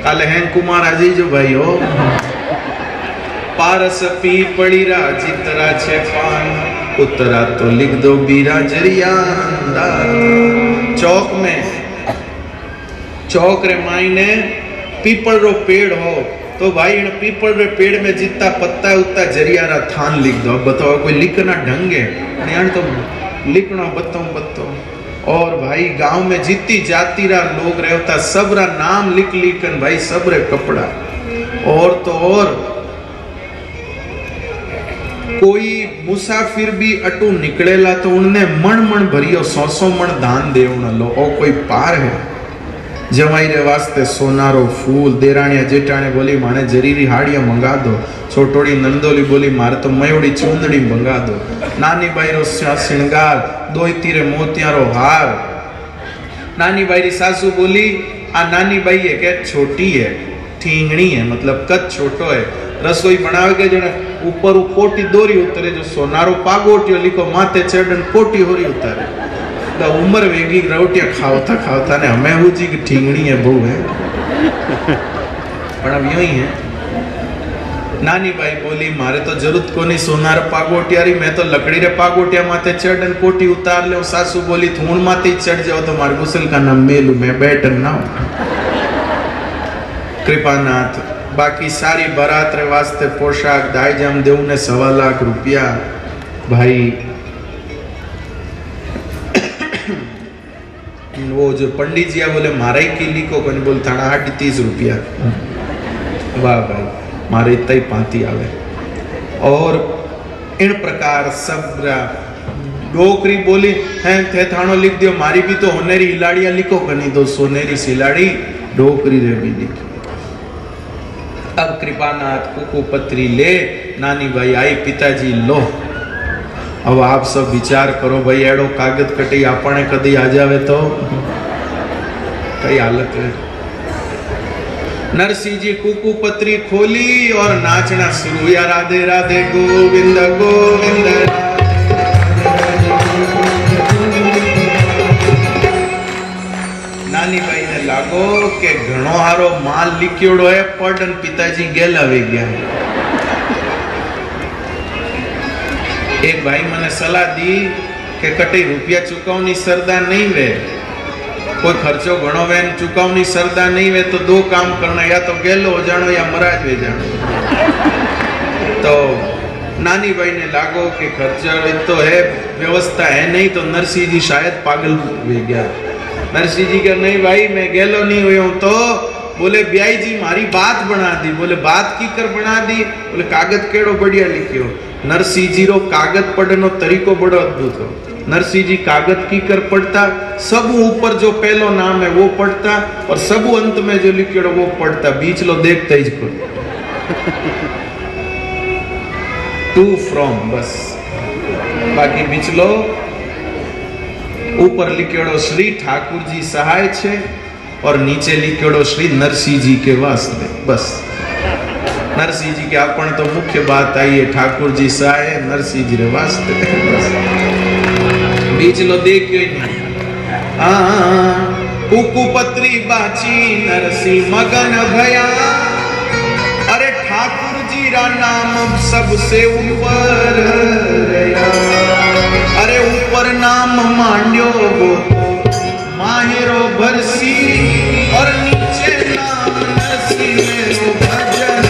काले हैं कुमार आजी जो भाई हो पारस पी पड़ी रा जितरा छे पान, उतरा तो लिख दो बीरा जरिया। चौक में चौक रे मायने पीपल रो पेड़ हो, तो भाई इन पीपल रे पेड़ में जितना पत्ता है उतना जरियारा थान लिख दो। अब बताओ कोई लिखना ढंग है तो लिखना बताओ। और भाई गांव में जितनी जाति रा लोग रहता सब रा नाम लिख लिखन भाई सब रे कपड़ा। और तो और कोई मुसाफिर भी अटू निकलेला तो उनने मन भरियो 100 मन दान देवना लो। और कोई पार है जमाई रे वास्ते सोनारो फूल, देराणिया जेठाणे बोली माने जरीरी हाड़िया मंगा दो, छोटोड़ी नंदोली बोली मारे तो मयोड़ी चूंदड़ी मंगा दो, नानी बाई रो श्रृंगार, दोई तीरे मोतियारो हार। नानी बाई री सासू बोली आ नानी बाई है के छोटी है, ठींगणी है, मतलब कद छोटो है। रसोई बनावे के जने ऊपर कोटी दोरी उतरे जो सोनारो पागोटियो लिखो माथे चढ़न कोटी होरी उतारे। उम्र वेगी रोटियां खावता ने हमें वो जी ठींगणी है बहु है। पर अब यूं ही है। नानी बाई बोली मारे तो जरूरत को नहीं सोनार पागोटिया री, मैं तो लकड़ी रे पागोटिया माथे चढ़न कोटी उतार ले। सासू बोली थूण माथे चढ़ जाओ तो मारे गुसल का नाम मेलू मैं बैठन ना हो। कृपानाथ बाकी सारी बारात रे वास्ते पोशाक दाईजाम देऊ ने 1.25 लाख रुपया। भाई वो जो पंडित जी बोले मारे किली को कन बोल थाना 30 रुपया। वाह भाई मारे इतना ही 35 आवे। और इन प्रकार सब डोकरी बोली हैं थे थानो लिख दियो, मारी भी तो होनेरी हिलाड़िया लिखो कनी दो सोनेरी सिलाड़ी डोकरी रे भी लिखी। अब कृपानाथ कुकु पत्री ले नानी भाई आई, पिताजी लो। अब आप सब विचार करो भाई एड़ो कागज कटी आपने कदी आ जावे तो कई हालत है। नरसिंह जी कुकु पत्री खोली और नाचना शुरू, या राधे राधे गोविंद गोविंद। नानी भाई ने लागो के घणो हारो माल लिख्योड़ो है पढ़न पिताजी गेला वे गया। एक भाई मैंने सलाह दी कि कटी रुपया चुकावनी सरदा नहीं वे, कोई खर्चो घणो वे चुकावनी सरदा नहीं वे तो 2 काम करना, या तो गेलो हो जानो या मराज वे जानो। तो नानी भाई ने लागो कि खर्चा तो है व्यवस्था है नहीं तो नरसिंह जी शायद पागल हो गया। नरसिंह जी का नहीं भाई मैं गेलो नहीं हुई हूं। तो बोले ब्याई जी मारी बात बना दी। बोले बात की कर बना दी? बोले कागज केड़ो बढ़िया लिखियो। नरसिंह जी रो कागज पढ़नो तरीको बड़ो अद्भुत हो। नरसिंह जी कागज की कर पढ़ता, सब ऊपर जो पहलो नाम है वो पढ़ता और सब अंत में जो लिखियो वो पढ़ता, बीच लो देखता ही को टू फ्रॉम बस, बाकी बीच लो ऊपर लिखियो श्री ठाकुर जी सहाय छे और नीचे लिखियो श्री नरसिंह जी के वास्ते बस। नरसिंह जी के अपन तो मुख्य बात आई है ठाकुर जी सहाय नरसिंह जी रे वास्ते बीच लो देखियो कुकु पत्री बाची नरसिंह मगन भया। अरे ठाकुर जी रा नाम सबसे ऊपर गया। अरे ऊपर नाम मांड्यो वो माहिरो भरसी और नीचे नाम नरसिंह मेरो भजन।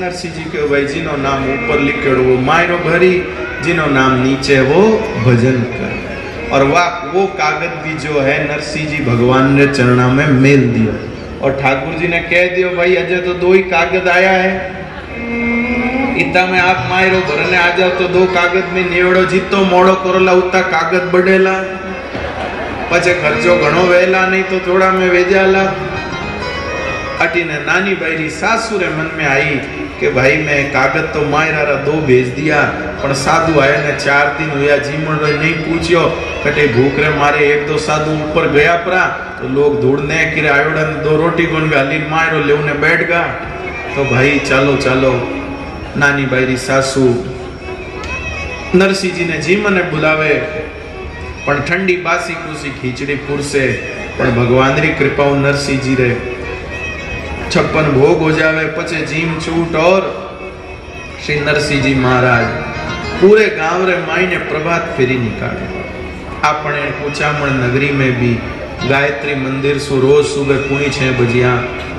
नरसिंह जी के भाई जिनो नाम ऊपर लिखे वो मायरो भरी, जिनो नाम नीचे वो भजन कर। और वो कागज भी जो है नरसिंह जी भगवान ने चरणा में मेल दिया और ठाकुर जी ने कह दियो भाई अजय तो 2 ही कागज आया है, इतना में आप मायरो भरने आ जाओ तो 2 कागज में नेवड़ो जीतो मोड़ो करोला उतना कागज बढ़ेला, पचे खर्चो घणो वेला नहीं तो थोड़ा में वेजाला। अटी ने नानी बाई सासू रे मन में आई कि भाई मैं कागज तो मायरा 2 भेज दिया पर साधु आया ने 4 दिन हुआ जीमण नहीं पूछियो कटे भूख रे मारे 1-2 साधु ऊपर गया परा तो लोग धूड़ने कि आयोड़ा ने 2 रोटी कोन गाली मारो लेवने बैठ गा। तो भाई चालो चालो नानी बायरी सासू नरसिंह जी ने जी मने बुलावे पण ठंडी बासी कुसी खीचड़ी पुरसे पण भगवान री कृपा नरसिंह जी रे 56 भोग हो जावे पचे जीम छूट और श्री नरसिंह जी महाराज पूरे गांव रे माई ने प्रभात फेरी निकाले। अपने कुचामण नगरी में भी गायत्री मंदिर सु रोज सुबह 6 बजे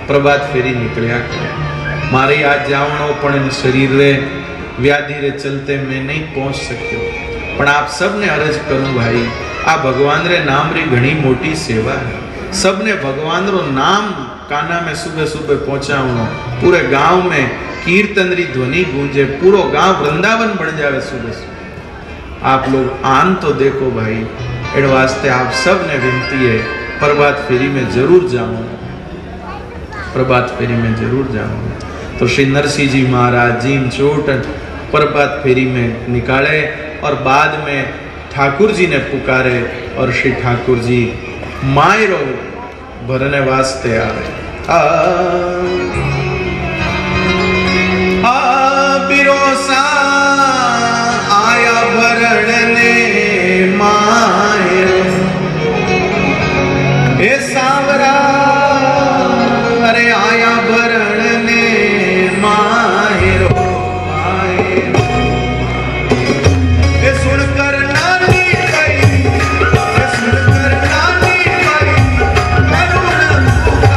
प्रभात फेरी निकलिया करे। मारे आज जावणो पण शरीर रे व्याधि रे चलते मैं नहीं पहुंच सक्यो पण आप सबने अर्ज करूं भाई आ भगवान रे नाम री घणी मोटी सेवा है। सबने भगवान रो नाम काना में सुबह सुबह पहुंचावणो पूरे गांव में कीर्तन री ध्वनि गूंजे पूरो गांव वृंदावन बन जावे सुबह सुबह। आप लोग आन तो देखो भाई एड वास्ते आप सब ने विनती है प्रभात फेरी में जरूर जाऊं प्रभात फेरी में जरूर जाऊं। तो श्री नरसिंह जी महाराज जीम चोट प्रभात फेरी में निकाले और बाद में ठाकुर जी ने पुकारे और श्री ठाकुर जी मायरो भरने वास्ते आवे। बिरोसा आया भरने मायरो ए सावरा अरे आया भरने मायरो ए सुनकर नानी गई सुनकर नानी गई करुण पुकार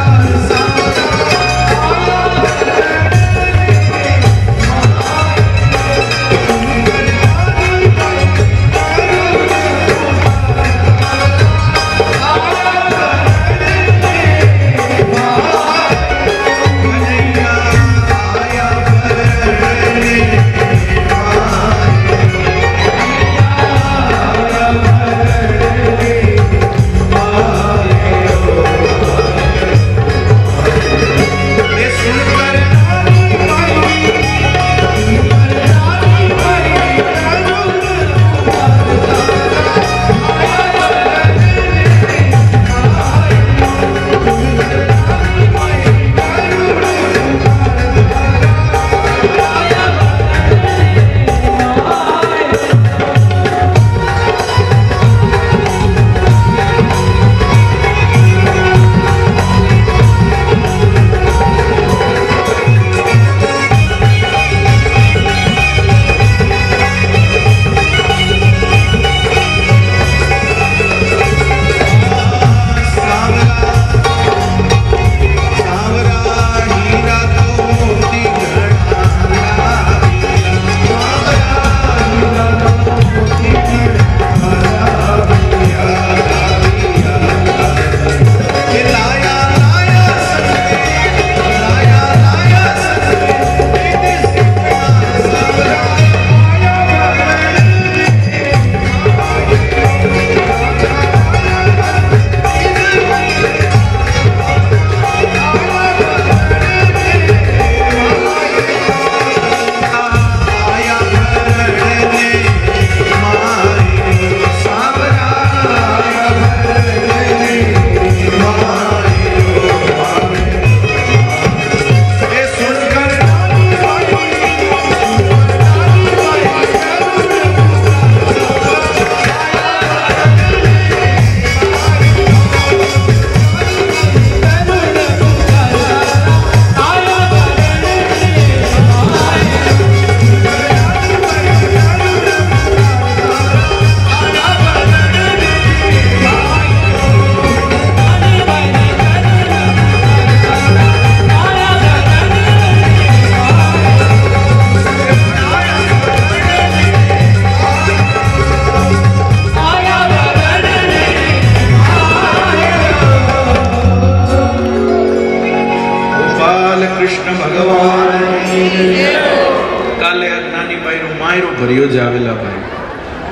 भरियो जावेला भाई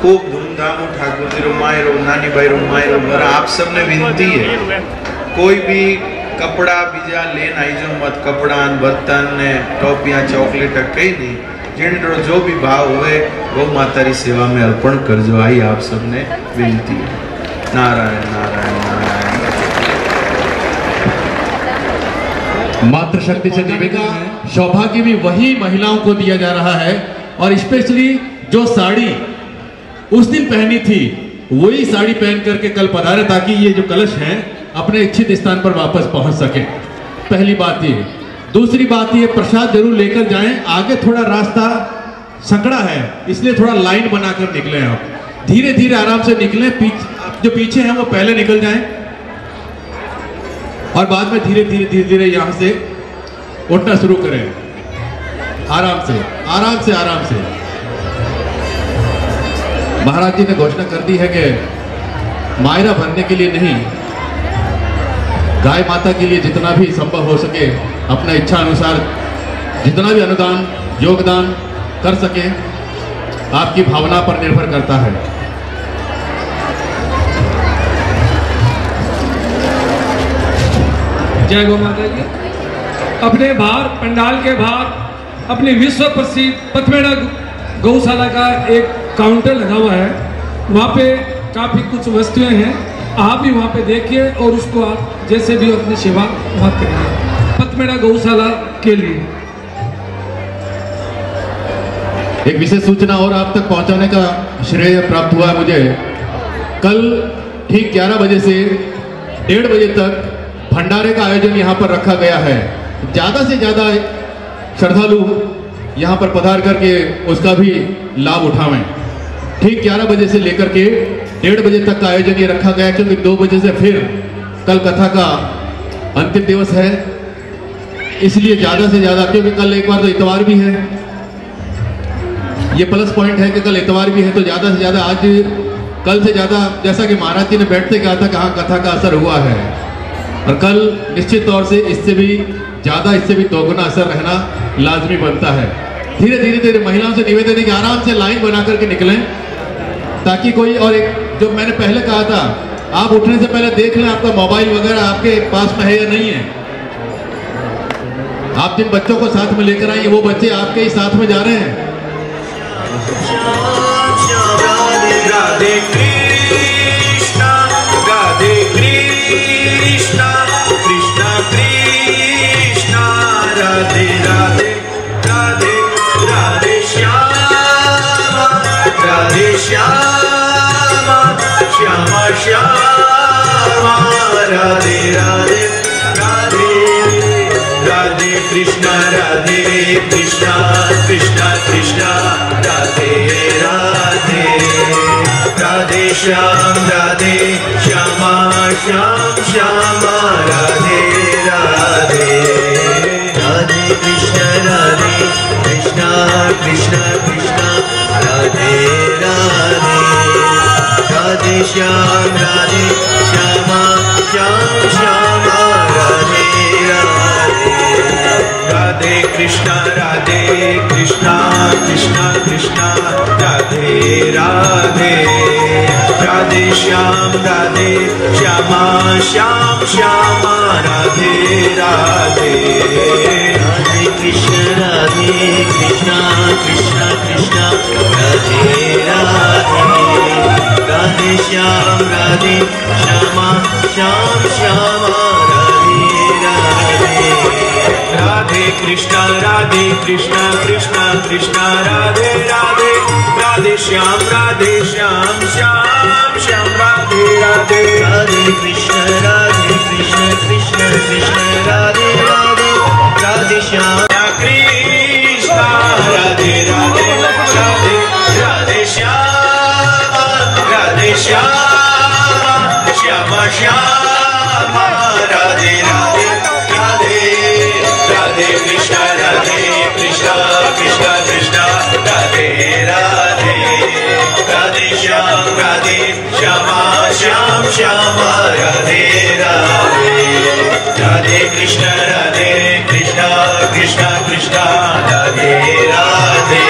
खूब धूमधाम ठाकुर जी रो मायरो नानी भाई रो मायरो बर आप सबने विनती है कोई भी कपड़ा बीजा लेन आई जो मत कपड़ा बर्तन ने टोपियां चॉकलेट कई नहीं जिन जो भी भाव हुए वो माता री सेवा में अर्पण कर जो आई आप सबने विनती है। नारायण नारायण नारायण। मातृशक्ति से निवेदन है, सौभाग्य भी वही महिलाओं को दिया जा रहा है। और स्पेशली जो साड़ी उस दिन पहनी थी वही साड़ी पहन करके कल पधारे, ताकि ये जो कलश है अपने इच्छित स्थान पर वापस पहुंच सके। पहली बात ये। दूसरी बात ये, प्रसाद जरूर लेकर जाएं। आगे थोड़ा रास्ता संकड़ा है, इसलिए थोड़ा लाइन बनाकर निकले। आप धीरे धीरे आराम से निकलें, जो पीछे हैं वो पहले निकल जाएं और बाद में धीरे धीरे धीरे धीरे यहां से उठना शुरू करें। आराम से आराम से आराम से। महाराज जी ने घोषणा कर दी है कि मायरा भरने के लिए नहीं, गाय माता के लिए जितना भी संभव हो सके अपना इच्छा अनुसार जितना भी अनुदान योगदान कर सके, आपकी भावना पर निर्भर करता है। जय गौ माता जी। अपने बाहर पंडाल के बाहर अपनी विश्व प्रसिद्ध पथमेड़ा गौशाला का एक काउंटर लगा हुआ है। वहाँ पे काफी कुछ वस्तुएं हैं, आप भी वहाँ पे देखिए और उसको आप जैसे भी अपनी सेवा वहाँ करिए पथमेड़ा गौशाला के लिए। एक विशेष सूचना और आप तक पहुंचाने का श्रेय प्राप्त हुआ है मुझे। कल ठीक 11 बजे से 1:30 बजे तक भंडारे का आयोजन यहाँ पर रखा गया है। ज्यादा से ज्यादा श्रद्धालु यहाँ पर पधार करके उसका भी लाभ उठावें। ठीक 11 बजे से लेकर के 1:30 बजे तक का आयोजन ये रखा गया, क्योंकि 2 बजे से फिर कल कथा का अंतिम दिवस है, इसलिए ज्यादा से ज्यादा, क्योंकि कल एक बार तो इतवार भी है, ये प्लस पॉइंट है कि कल इतवार भी है, तो ज्यादा से ज्यादा आज कल से ज्यादा, जैसा कि महाराज जी ने बैठते कहा था, कहाँ कथा का असर हुआ है, और कल निश्चित तौर से इससे भी ज्यादा, इससे भी दोगुना असर रहना लाजमी बनता है। धीरे धीरे धीरे महिलाओं से निवेदन है कि आराम से लाइन बना करके निकलें, ताकि कोई, और एक जो मैंने पहले कहा था, आप उठने से पहले देख लें आपका मोबाइल वगैरह आपके पास में है या नहीं है। आप जिन बच्चों को साथ में लेकर आए वो बच्चे आपके ही साथ में जा रहे हैं। राधे कृष्णा राधे कृष्णा कृष्णा कृष्णा राधे राधे राधे राधे श्यामा राधे श्यामा श्यामा श्यामा राधे राधे राधे राधे कृष्णा कृष्णा कृष्णा राधे राधे राधे श्याम राधे श्यामा श्याम श्यामा राधे राधे राधे कृष्णा कृष्णा कृष्णा राधे राधे राधे श्याम राधे श्यामा श्याम श्यामा राधे राधे राधे कृष्णा कृष्णा कृष्णा राधे राधे राधे श्याम राधे श्यामा श्याम श्यामा राधे राधे राधे कृष्णा कृष्णा राधे राधे राधे श्याम राधे श्यामा श्याम श्यामा राधे राधे राधे कृष्णा कृष्णा राधे राधे राधे श्याम श्याम श्याम राधे राधे राधे कृष्णा कृष्णा राधे राधे राधे श्याम कृष्णा राधे राधे राधे राधे श्याम श्यामा श्याम राधे राधे राधे राधे कृष्णा कृष्णा राधे राधे राधे श्याम श्यामा श्याम श्यामा राधे राधे राधे कृष्णा कृष्णा राधे राधे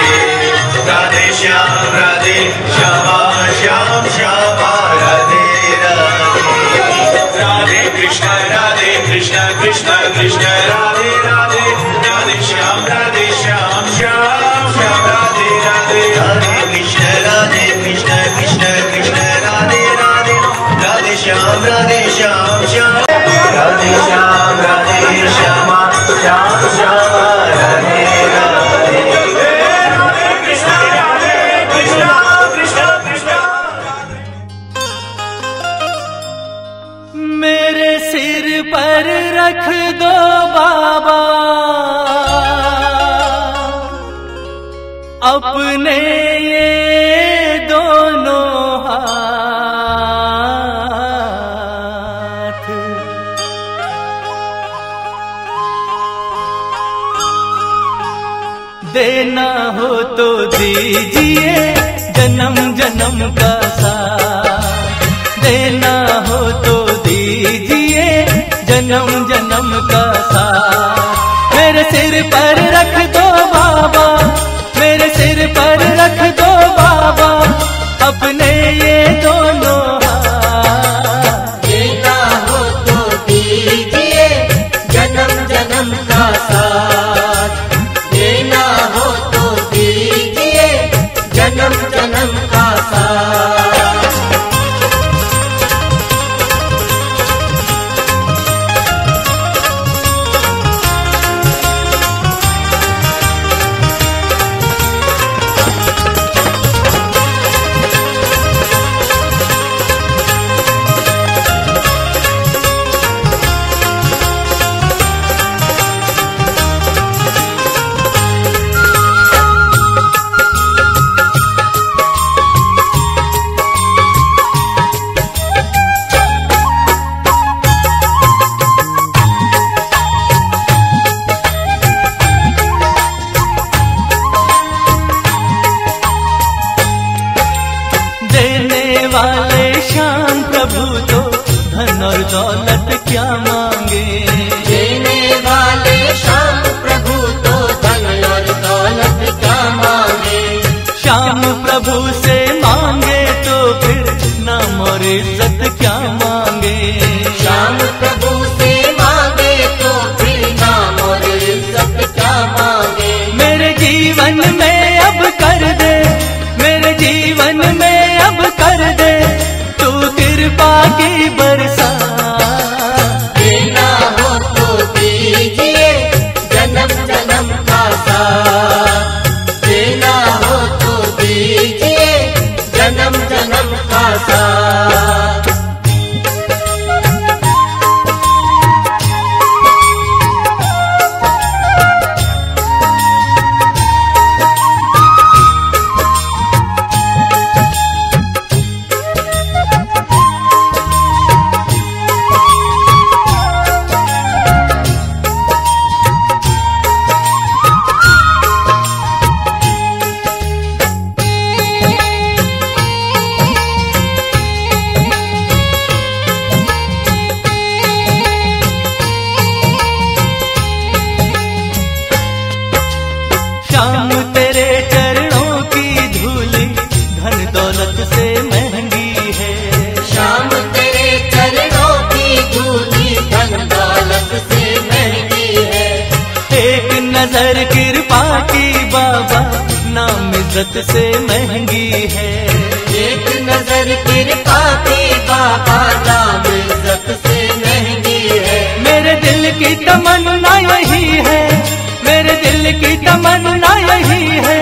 राधे श्याम श्यामा श्याम श्यामा राधे राधे राधे कृष्णा कृष्णा राधे राधे राधे श्याम श्याम श्याम राधे राधे राधे कृष्णा कृष्णा राधे राधे राधे श्याम श्याम श्याम राधे श्याम राधे श्यामा श्याम श्याम राधे राधे राधे कृष्ण कृष्ण कृष्ण। मेरे सिर पर रख दो बाबा अपने ये दोनों हाथ, देना हो तो दीजिए जन्म जन्म का साथ, देना हो तो दीजिए जन्म जन्म का साथ। मेरे सिर पर रख दो बाबा, मेरे सिर पर रख दो बाबा अपने ये दोनों हाथ, देना हो तो दीजिए जन्म जन्म का साथ, देना हो तो दीजिए जन्म जन्म का साथ। वाले श्याम प्रभु तो धन और दौलत क्या मांगे, देने वाले श्याम प्रभु तो धन और दौलत क्या मांगे। श्याम प्रभु से मांगे तो फिर नाम और इज्जत क्या मांगे, श्याम प्रभु से मांगे तो फिर नाम और इज्जत क्या मांगे। मेरे जीवन में अब कर दे, मेरे जीवन में अब कर दे तू कृपा की बरसात, देना हो तो दीजिए जन्म जन्म का साथ, देना हो तो दीजिए जन्म जन्म का साथ। श्याम तेरे चरणों की धूली धन दौलत से महंगी है, श्याम तेरे चरणों की धूली धन दौलत से महंगी है। एक नजर कृपा की बाबा नाम इज्जत से महंगी है, एक नजर कृपा की बाबा नाम इज्जत से महंगी है। मेरे दिल की तमन्ना यही है, मेरे दिल की तमन्ना यही है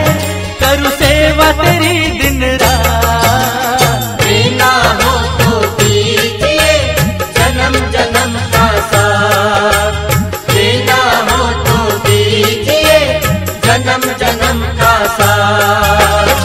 करूँ सेवा तेरी दिन रात, देना हो तो दीजिए जन्म जन्म का साथ, देना हो तो दीजिए जन्म जन्म का साथ।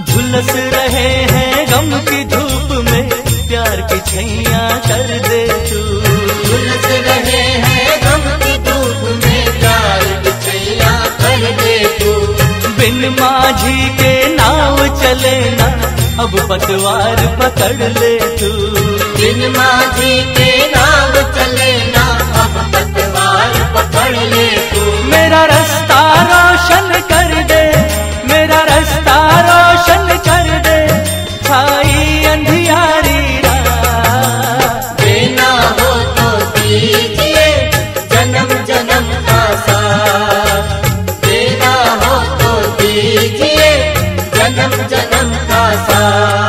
झुलस रहे हैं गम की धूप में प्यार की छैया कर दे तू, झुलस रहे हैं गम की धूप में प्यार की छैया माझी के नाव चले ना, अब पतवार पकड़ ले तू। बिन माझी के नाव चले ना, अब पतवार पकड़ ले तू। मेरा रास्ता रोशन कर दे, मेरा रास्ता रोशन कर दे, छाई अंधियारी रात। देना हो तो दीजिए जन्म जन्म का साथ, देना हो तो दीजिए जन्म जन्म का साथ।